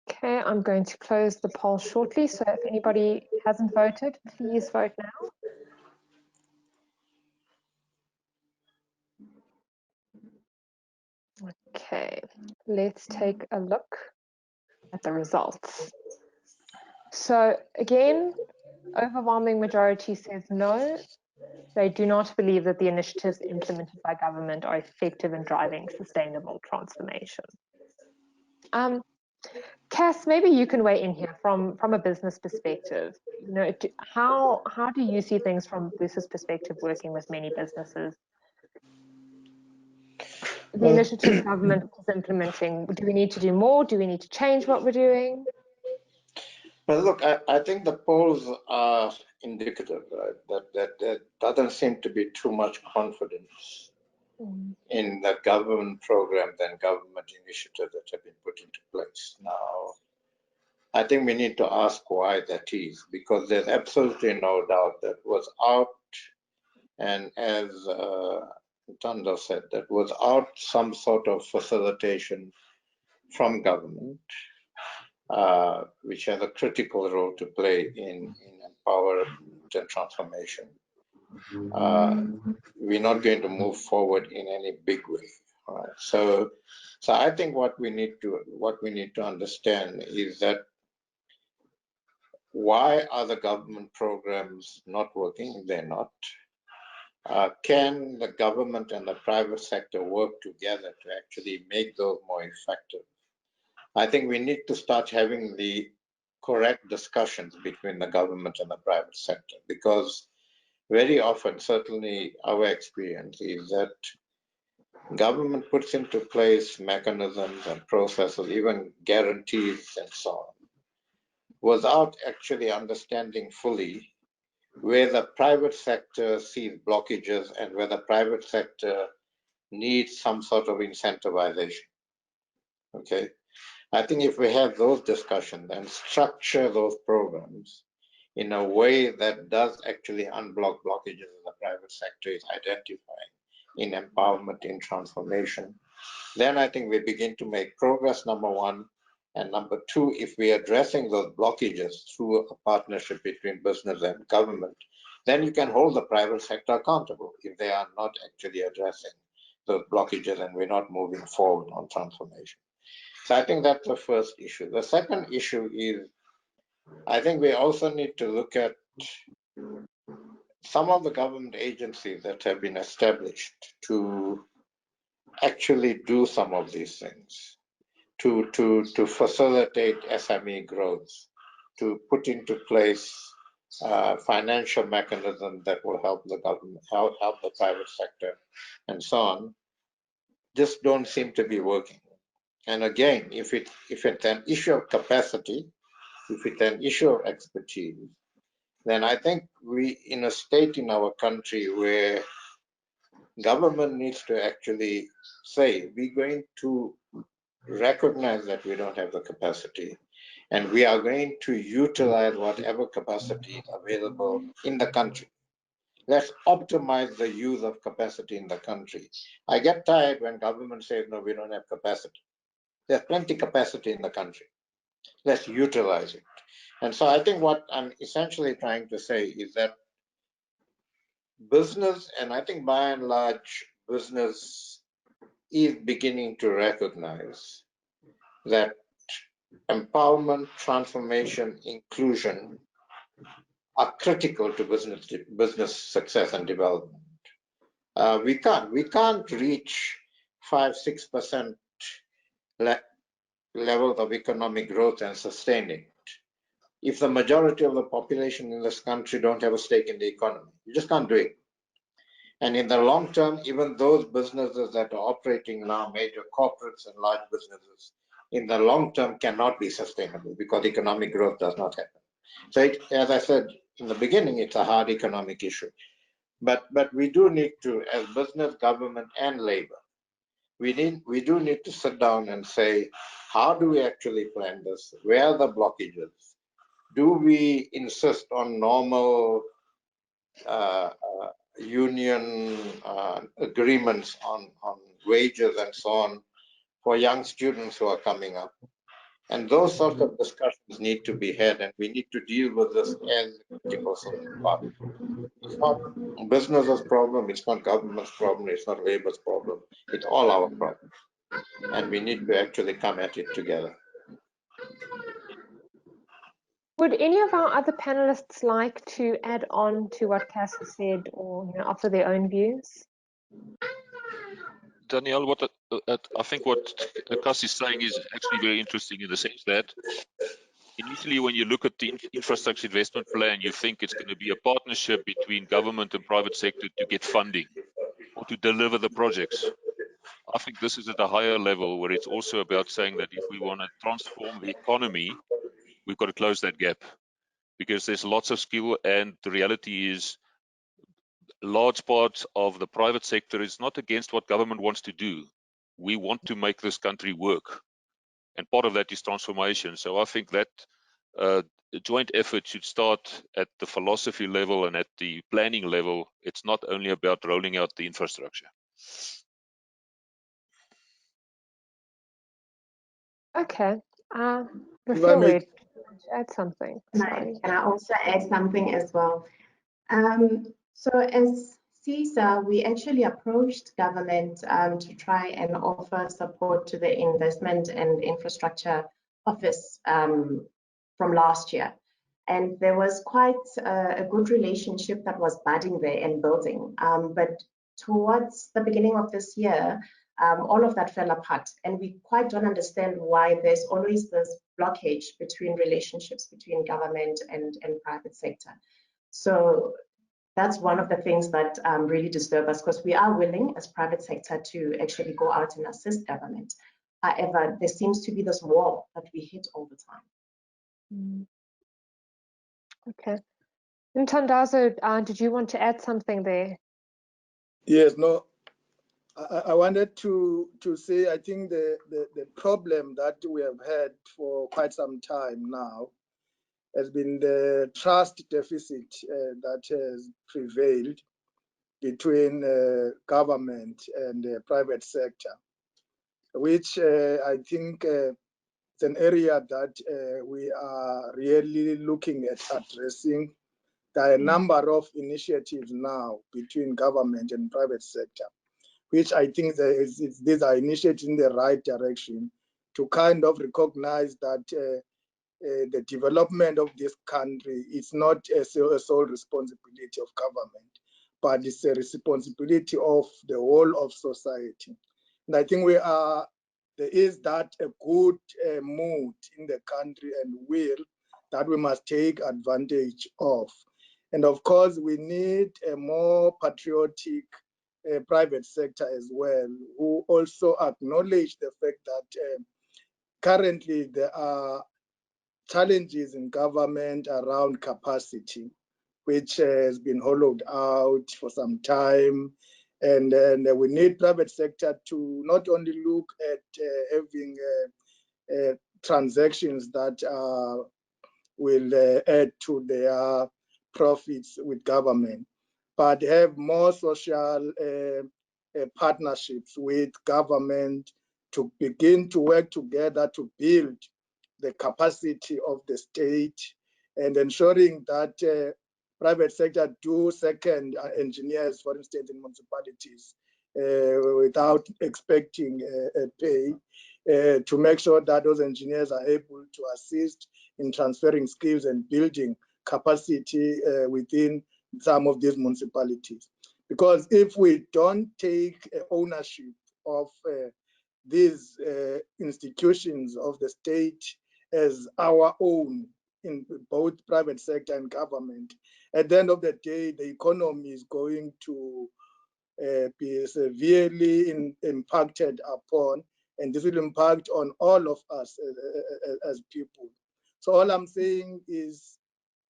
Okay, I'm going to close the poll shortly. So if anybody hasn't voted, please vote now. Okay, let's take a look at the results. So again, overwhelming majority says no. They do not believe that the initiatives implemented by government are effective in driving sustainable transformation. Cass, maybe you can weigh in here from a business perspective. You know, how do you see things from business perspective, working with many businesses? The initiatives government is implementing, do we need to do more? Do we need to change what we're doing? Well, look, I think the polls are indicative, right? That there doesn't seem to be too much confidence in the government programs and government initiatives that have been put into place. Now, I think we need to ask why that is, because there's absolutely no doubt that was out, and as Tando said, that was out some sort of facilitation from government, which has a critical role to play in empowerment and transformation. We're not going to move forward in any big way. Right? So I think what we need to understand is that why are the government programs not working? They're not. Can the government and the private sector work together to actually make those more effective? I think we need to start having the correct discussions between the government and the private sector, because very often, certainly our experience is that government puts into place mechanisms and processes, even guarantees and so on, without actually understanding fully where the private sector sees blockages and where the private sector needs some sort of incentivization. Okay, I think if we have those discussions and structure those programs in a way that does actually unblock blockages that the private sector is identifying in empowerment, in transformation, then I think we begin to make progress, number one. And number two, if we're addressing those blockages through a partnership between business and government, then you can hold the private sector accountable if they are not actually addressing those blockages and we're not moving forward on transformation. So I think that's the first issue. The second issue is, I think we also need to look at some of the government agencies that have been established to actually do some of these things, to facilitate SME growth, to put into place financial mechanisms that will help the government, help the private sector, and so on, just don't seem to be working. And again, if it's an issue of capacity, if it's an issue of expertise, then I think we in a state in our country where government needs to actually say, we're going to recognize that we don't have the capacity, and we are going to utilize whatever capacity is available in the country. Let's optimize the use of capacity in the country. I get tired when government says, no, we don't have capacity. There's plenty of capacity in the country. Let's utilize it. And so I think what I'm essentially trying to say is that business, and I think by and large, business is beginning to recognize that empowerment, transformation, inclusion are critical to business success and development. We can't reach 5-6% levels of economic growth and sustain it if the majority of the population in this country don't have a stake in the economy. You just can't do it. And in the long term, even those businesses that are operating now, major corporates and large businesses, in the long term cannot be sustainable because economic growth does not happen. So as I said in the beginning, it's a hard economic issue. But we do need to, as business, government, and labor, we do need to sit down and say, how do we actually plan this? Where are the blockages? Do we insist on normal union agreements on wages and so on for young students who are coming up? And those sorts of discussions need to be had, and we need to deal with this as a critical social part. It's not business's problem, it's not government's problem, it's not labor's problem, it's all our problem. And we need to actually come at it together. Would any of our other panelists like to add on to what Cass has said, or offer their own views? Danielle, I think what Cass is saying is actually very interesting in the sense that initially when you look at the infrastructure investment plan, you think it's going to be a partnership between government and private sector to get funding or to deliver the projects. I think this is at a higher level where it's also about saying that if we want to transform the economy, we've got to close that gap because there's lots of skill, and the reality is large parts of the private sector is not against what government wants to do. We want to make this country work, and part of that is transformation. So I think that joint effort should start at the philosophy level and at the planning level. It's not only about rolling out the infrastructure. Okay. If I may add something. Can I also add something as well? So as CISA, we actually approached government to try and offer support to the Investment and Infrastructure Office from last year. And there was quite a good relationship that was budding there and building. But towards the beginning of this year, all of that fell apart. And we quite don't understand why there's always this blockage between relationships between government and private sector. So that's one of the things that really disturb us, because we are willing as private sector to actually go out and assist government. However, there seems to be this wall that we hit all the time. Okay. Ntandazo, did you want to add something there? Yes, no, I wanted to say, I think the problem that we have had for quite some time now has been the trust deficit that has prevailed between government and the private sector, which I think it's an area that we are really looking at addressing. There are a number of initiatives now between government and private sector, which I think these are initiatives in the right direction to kind of recognize that the development of this country is not a sole responsibility of government, but it's a responsibility of the whole of society. And I think there is that a good mood in the country and will that we must take advantage of. And of course, we need a more patriotic private sector as well, who also acknowledge the fact that currently there are challenges in government around capacity, which has been hollowed out for some time. And we need private sector to not only look at having transactions that will add to their profits with government, but have more social partnerships with government to begin to work together to build the capacity of the state, and ensuring that private sector do second engineers, for instance, in municipalities, without expecting a pay, to make sure that those engineers are able to assist in transferring skills and building capacity within some of these municipalities. Because if we don't take ownership of these institutions of the state as our own, in both private sector and government, at the end of the day, the economy is going to be severely impacted upon, and this will impact on all of us as people. So all I'm saying is,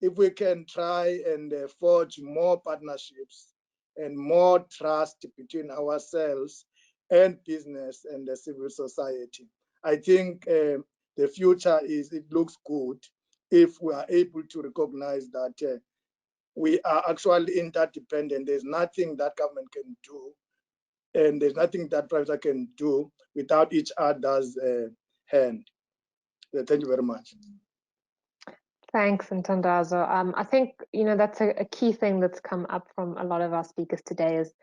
if we can try and forge more partnerships and more trust between ourselves and business and the civil society, I think the future it looks good if we are able to recognize that we are actually interdependent. There's nothing that government can do, and there's nothing that private can do without each other's hand. Thank you very much. Thanks, Ntandazo. I think, that's a key thing that's come up from a lot of our speakers today is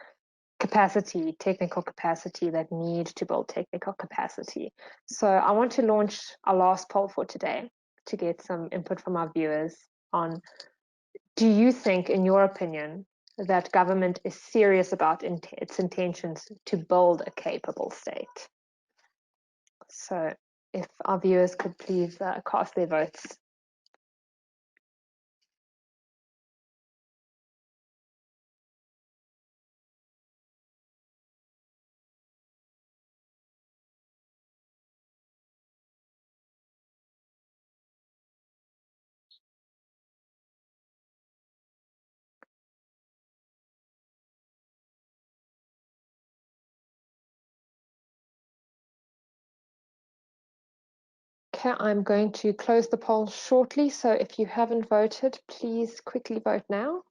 capacity, technical capacity, that need to build technical capacity. So I want to launch our last poll for today to get some input from our viewers on, do you think, in your opinion, that government is serious about its intentions to build a capable state? So if our viewers could please cast their votes. Okay, I'm going to close the poll shortly, so if you haven't voted, please quickly vote now.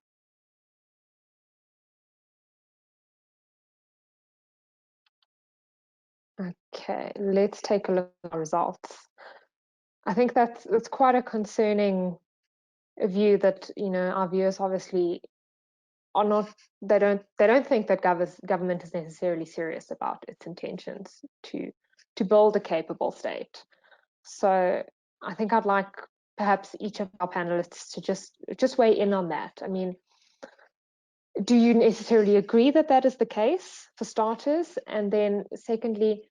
Okay, let's take a look at the results. I think that's quite a concerning view that, our viewers obviously are not, they don't think that government is necessarily serious about its intentions to build a capable state. So I think I'd like perhaps each of our panelists to just weigh in on that. I mean, do you necessarily agree that that is the case, for starters? And then secondly,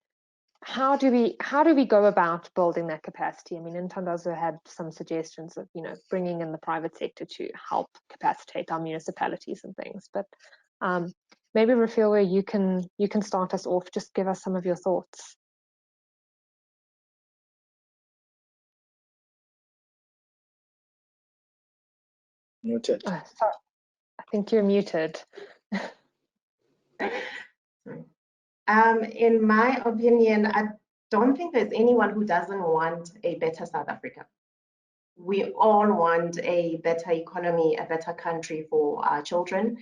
how do we go about building that capacity? I mean, Ntandazo had some suggestions of, bringing in the private sector to help capacitate our municipalities and things. But maybe, Rafiwa, you can start us off. Just give us some of your thoughts. Muted. Oh, sorry, I think you're muted. In my opinion, I don't think there's anyone who doesn't want a better South Africa. We all want a better economy, a better country for our children.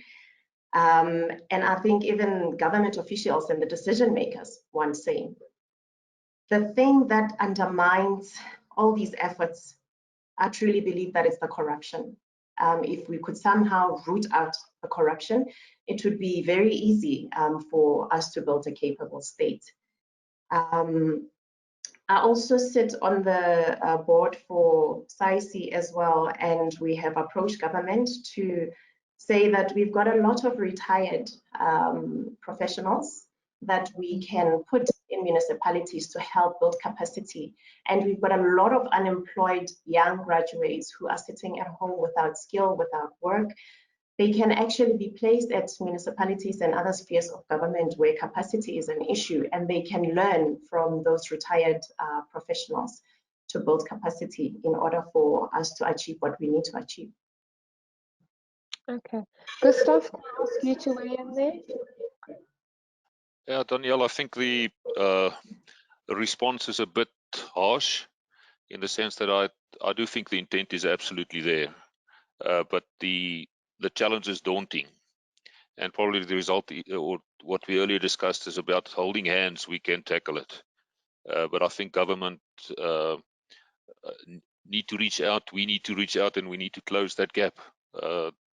And I think even government officials and the decision makers want same. The thing that undermines all these efforts, I truly believe that it's the corruption. If we could somehow root out the corruption, it would be very easy for us to build a capable state. I also sit on the board for SAICI as well, and we have approached government to say that we've got a lot of retired professionals that we can put in municipalities to help build capacity. And we've got a lot of unemployed young graduates who are sitting at home without skill, without work. They can actually be placed at municipalities and other spheres of government where capacity is an issue, and they can learn from those retired professionals to build capacity in order for us to achieve what we need to achieve. Okay. Gustav, can I ask you to weigh in there? Yeah, Danielle, I think the response is a bit harsh in the sense that I do think the intent is absolutely there, but the challenge is daunting, and probably the result, or what we earlier discussed, is about holding hands. We can tackle it, but I think government need to reach out. We need to reach out, and we need to close that gap.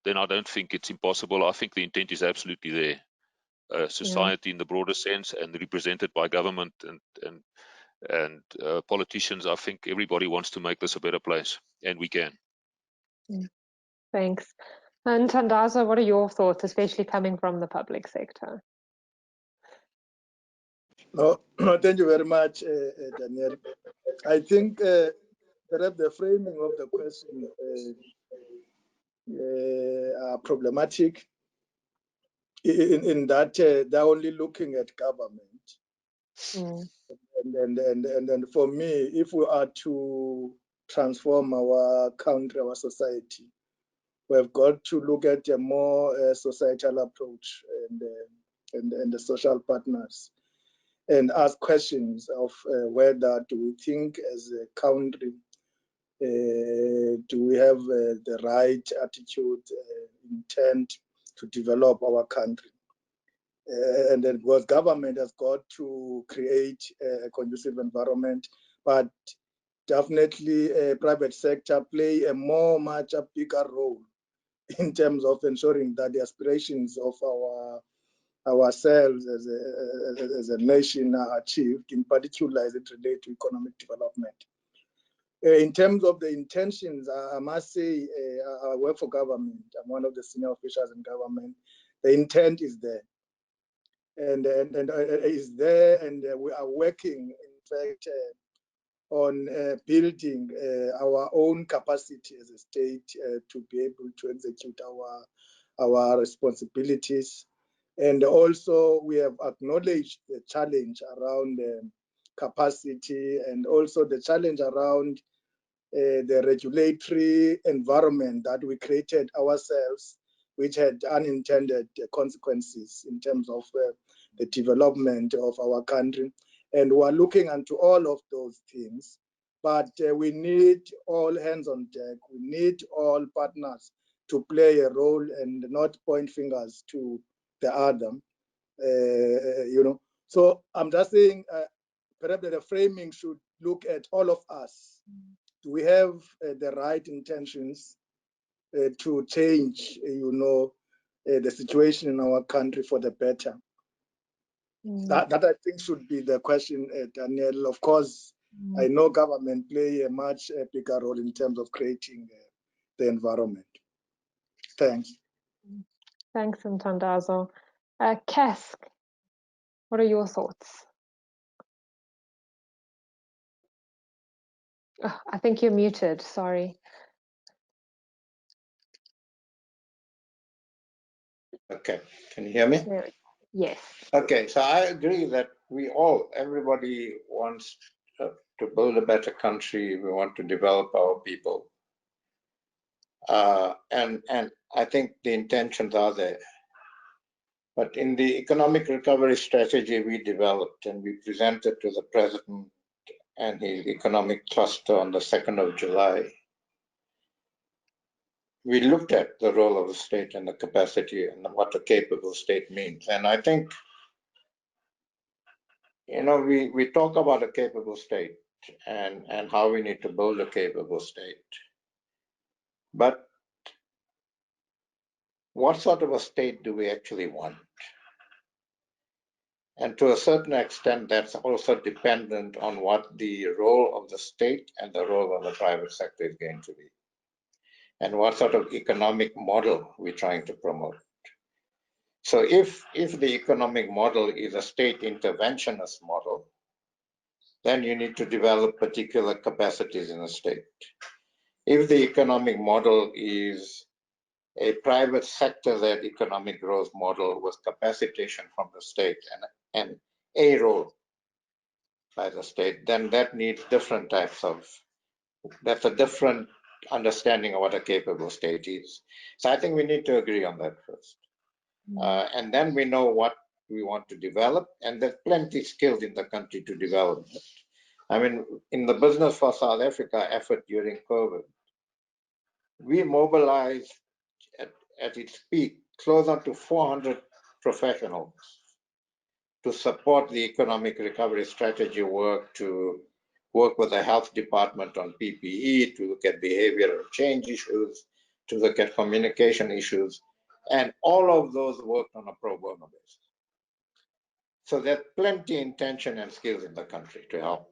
Then I don't think it's impossible. I think the intent is absolutely there. society in the broader sense, and represented by government and politicians. I think everybody wants to make this a better place, and we can. Thanks. And Thandaza, what are your thoughts, especially coming from the public sector? No, thank you very much, Daniel. I think perhaps the framing of the question are problematic in that they're only looking at government. And for me, if we are to transform our country, our society, we've got to look at a more societal approach and the social partners, and ask questions of whether do we think as a country, do we have the right attitude, intent to develop our country. And then because government has got to create a conducive environment, but definitely private sector play a much bigger role in terms of ensuring that the aspirations of ourselves as a nation are achieved, in particular as it relates to economic development. In terms of the intentions, I must say, I work for government. I'm one of the senior officials in government. The intent is there. And is there, and we are working, in fact, on building our own capacity as a state to be able to execute our responsibilities. And also, we have acknowledged the challenge around capacity, and also the challenge around the regulatory environment that we created ourselves, which had unintended consequences in terms of the development of our country. And we're looking into all of those things, but we need all hands on deck. We need all partners to play a role and not point fingers to the other, you know. So I'm just saying, perhaps the framing should look at all of us. Do we have the right intentions to change, you know, the situation in our country for the better? That I think should be the question, Daniel. Of course, I know government play a much bigger role in terms of creating the environment. Thanks. Thanks, Ntandazo. Kask, what are your thoughts? Oh, I think you're muted, sorry. Okay, can you hear me? Yes. Okay, so I agree that everybody wants to build a better country. We want to develop our people. And I think the intentions are there. But in the economic recovery strategy we developed and we presented to the president and his economic cluster on the 2nd of July, we looked at the role of the state and the capacity and what a capable state means. And I think, you know, we talk about a capable state and how we need to build a capable state. But what sort of a state do we actually want? And to a certain extent, that's also dependent on what the role of the state and the role of the private sector is going to be, and what sort of economic model we're trying to promote. So if the economic model is a state interventionist model, then you need to develop particular capacities in a state. If the economic model is a private sector-led economic growth model with capacitation from the state and a role by the state, then that needs different types of, that's a different understanding of what a capable state is. So I think we need to agree on that first. And then we know what we want to develop, and there's plenty of skills in the country to develop it. I mean, in the Business for South Africa effort during COVID, we mobilized at its peak closer to 400 professionals to support the economic recovery strategy work, to work with the health department on PPE, to look at behavioral change issues, to look at communication issues, and all of those worked on a pro bono basis. So there's plenty intention and skills in the country to help.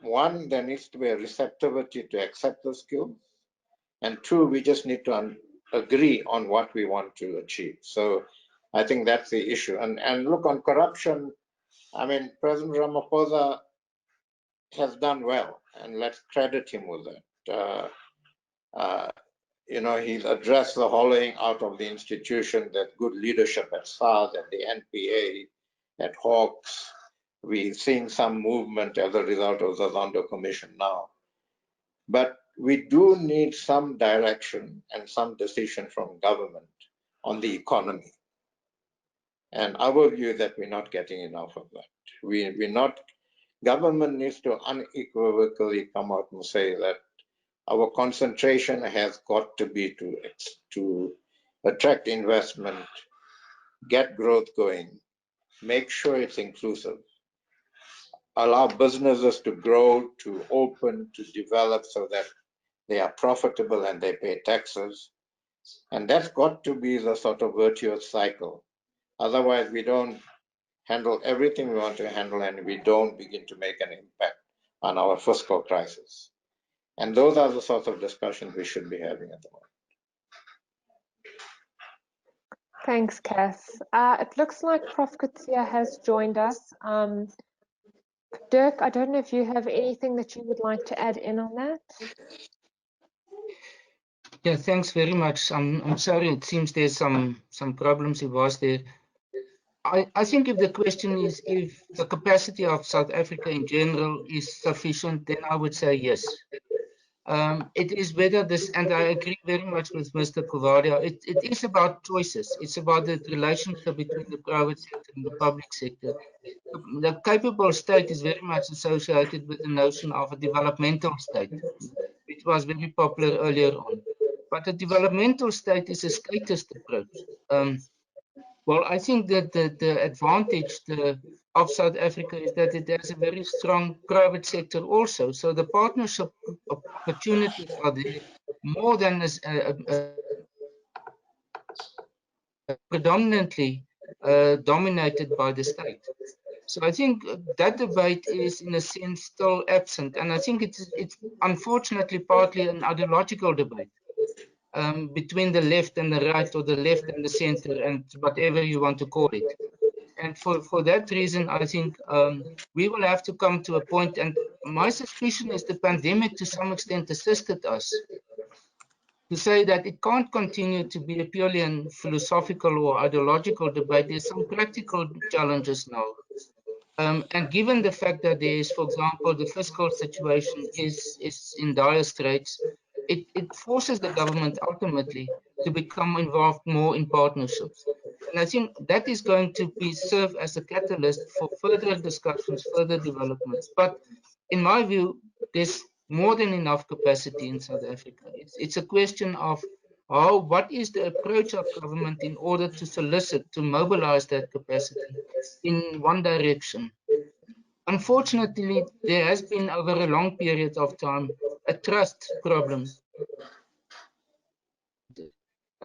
One, there needs to be a receptivity to accept the skills. And two, we just need to agree on what we want to achieve. So I think that's the issue. And look, on corruption, I mean, President Ramaphosa has done well, and let's credit him with that. You know, he's addressed the hollowing out of the institution, that good leadership at SARS, at the NPA, at Hawks. We're seeing some movement as a result of the Zondo Commission now. But we do need some direction and some decision from government on the economy. And our view is that we're not getting enough of that. We're not, government needs to unequivocally come out and say that our concentration has got to be to attract investment, get growth going, make sure it's inclusive, allow businesses to grow, to open, to develop so that they are profitable and they pay taxes. And that's got to be the sort of virtuous cycle. Otherwise, we don't handle everything we want to handle and we don't begin to make an impact on our fiscal crisis. And those are the sorts of discussions we should be having at the moment. Thanks, Cass. It looks like Prof. Kutsia has joined us. Dirk, I don't know if you have anything that you would like to add in on that. Yeah, thanks very much. I'm sorry, it seems there's some problems it was there. I think if the question is if the capacity of South Africa in general is sufficient, then I would say yes. It is whether this, and I agree very much with Mr. Kovadia, it is about choices. It's about the relationship between the private sector and the public sector. The capable state is very much associated with the notion of a developmental state, which was very popular earlier on. But a developmental state is a statist approach. Well, I think that the advantage of South Africa is that it has a very strong private sector also. So the partnership opportunities are there more than predominantly dominated by the state. So I think that debate is in a sense still absent. And I think it's unfortunately partly an ideological debate. Between the left and the right, or the left and the center, and whatever you want to call it. And for that reason, I think we will have to come to a point, and my suspicion is the pandemic to some extent assisted us to say that it can't continue to be a purely a philosophical or ideological debate. There's some practical challenges now. And given the fact that there is, for example, the fiscal situation is in dire straits, it forces the government ultimately to become involved more in partnerships. And I think that is going to serve as a catalyst for further discussions, further developments. But in my view, there's more than enough capacity in South Africa. It's a question of what is the approach of government in order to solicit, to mobilize that capacity in one direction. Unfortunately, there has been over a long period of time a trust problem.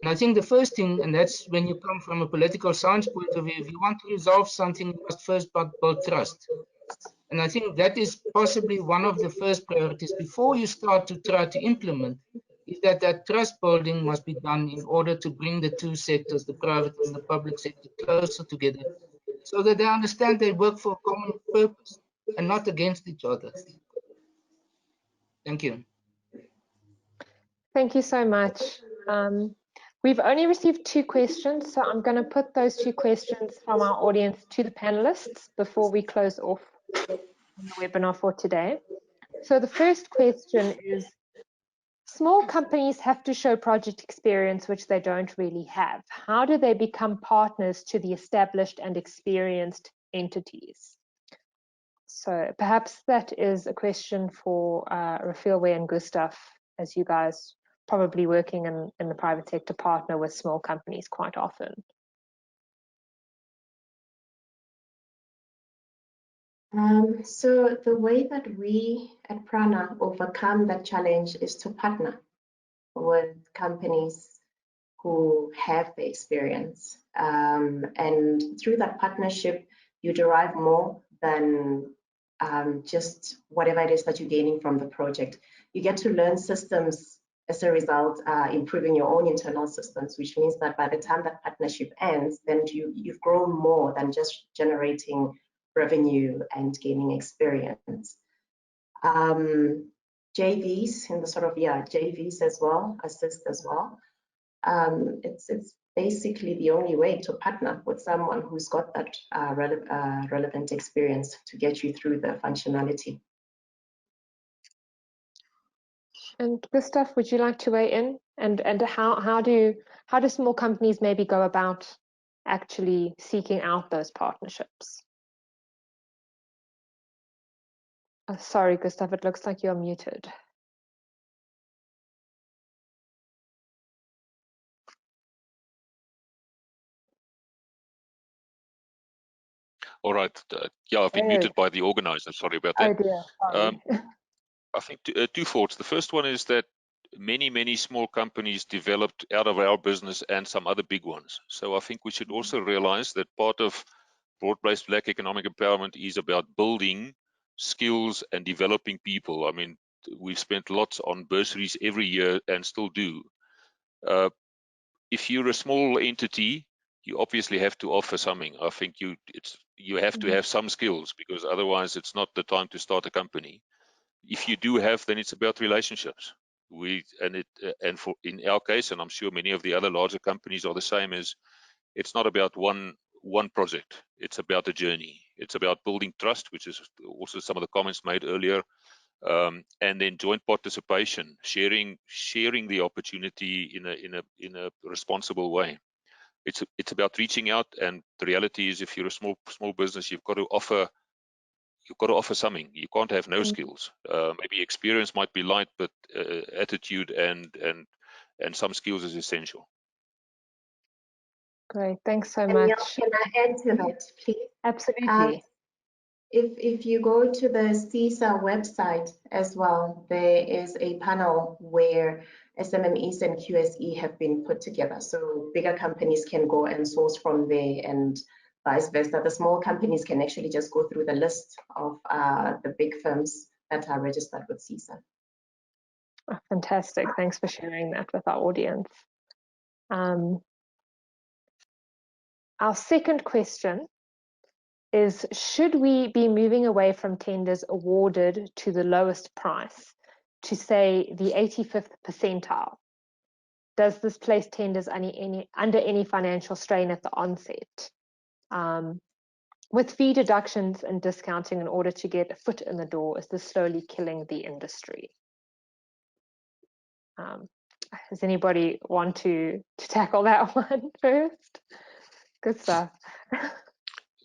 And I think the first thing, and that's when you come from a political science point of view, if you want to resolve something, you must first build trust. And I think that is possibly one of the first priorities before you start to try to implement, is that trust building must be done in order to bring the two sectors, the private and the public sector, closer together, so that they understand they work for a common purpose and not against each other. Thank you. Thank you so much. We've only received 2 questions, so I'm going to put those 2 questions from our audience to the panelists before we close off the webinar for today. So the first question is, small companies have to show project experience, which they don't really have. How do they become partners to the established and experienced entities? So perhaps that is a question for Rafielwe and Gustav, as you guys probably working in the private sector partner with small companies quite often. So the way that we at Prana overcome that challenge is to partner with companies who have the experience. And through that partnership, you derive more than just whatever it is that you're gaining from the project. You get to learn systems as a result, improving your own internal systems, which means that by the time that partnership ends, then you've grown more than just generating revenue and gaining experience. JVs in the sort of, JVs as well, assist as well. It's basically the only way to partner with someone who's got that relevant experience to get you through the functionality. And Gustav, would you like to weigh in? And how do small companies maybe go about actually seeking out those partnerships? Sorry, Gustav, it looks like you're muted. All right. Yeah, I've been muted by the organizer. Sorry about that. Oh dear, sorry. I think two thoughts. The first one is that many small companies developed out of our business and some other big ones. So I think we should also realize that part of broad-based Black economic empowerment is about building skills and developing people. I mean, we've spent lots on bursaries every year and still do. If you're a small entity, you obviously have to offer something. I think you have to have some skills, because otherwise it's not the time to start a company. If you do have, then it's about relationships. In our case, and I'm sure many of the other larger companies are the same, is it's not about one project. It's about a journey. It's about building trust, which is also some of the comments made earlier, and then joint participation, sharing the opportunity in a responsible way. It's about reaching out, and the reality is, if you're a small business, you've got to offer something. You can't have no skills. Maybe experience might be light, but attitude and some skills is essential. Great, thanks so Danielle, much. can I add to that, please? Absolutely. If you go to the CISA website as well, there is a panel where SMMEs and QSE have been put together. So bigger companies can go and source from there, and vice versa. The small companies can actually just go through the list of the big firms that are registered with CISA. Oh, fantastic. Thanks for sharing that with our audience. Our second question is, should we be moving away from tenders awarded to the lowest price to, say, the 85th percentile? Does this place tenders under any financial strain at the onset? With fee deductions and discounting in order to get a foot in the door, is this slowly killing the industry? Does anybody want to tackle that one first? Good stuff.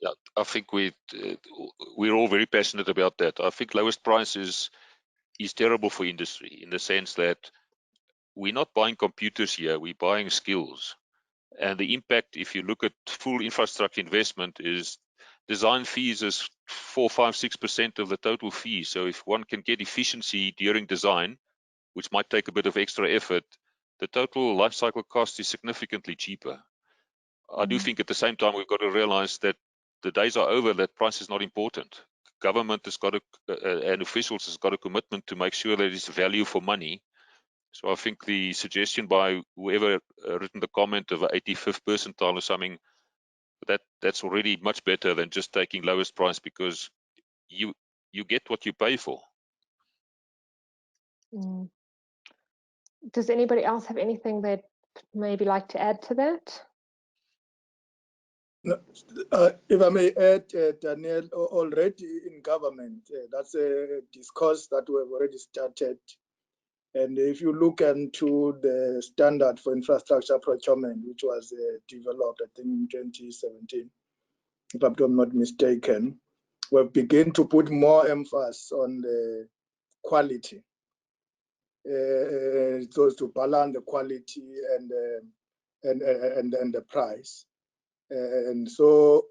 Yeah, I think we're all very passionate about that. I think lowest price is terrible for industry, in the sense that we're not buying computers here, we're buying skills. And the impact, if you look at full infrastructure investment, is design fees is 4, 5, 6% of the total fee. So if one can get efficiency during design, which might take a bit of extra effort, the total life cycle cost is significantly cheaper. I do think at the same time we've got to realize that the days are over that price is not important. Government has got and officials has got a commitment to make sure there is value for money. So I think the suggestion by whoever written the comment of 85th percentile or something, that's already much better than just taking lowest price, because you get what you pay for. Does anybody else have anything they'd maybe like to add to that? No, if I may add, Daniel, already in government, that's a discourse that we've already started. And if you look into the standard for infrastructure procurement, which was developed, I think, in 2017, if I'm not mistaken, we've begun to put more emphasis on the quality. So to balance the quality and the price. And so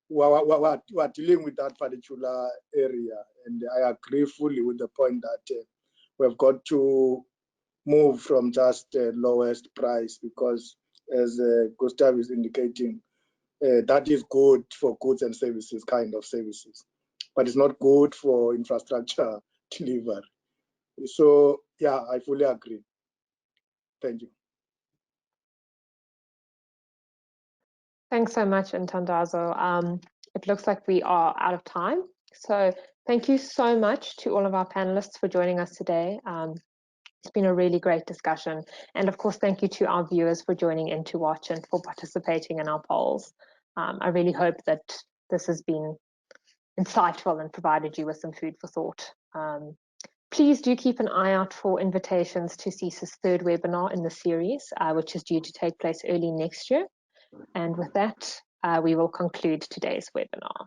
we're dealing with that particular area. And I agree fully with the point that we've got to move from just the lowest price, because as Gustav is indicating, that is good for goods and services, kind of services, but it's not good for infrastructure delivery. So yeah, I fully agree. Thank you. Thanks so much, Ntandazo. It looks like we are out of time. So thank you so much to all of our panelists for joining us today. It's been a really great discussion. And of course, thank you to our viewers for joining in to watch and for participating in our polls. I really hope that this has been insightful and provided you with some food for thought. Please do keep an eye out for invitations to CISA's third webinar in the series, which is due to take place early next year. And with that, we will conclude today's webinar.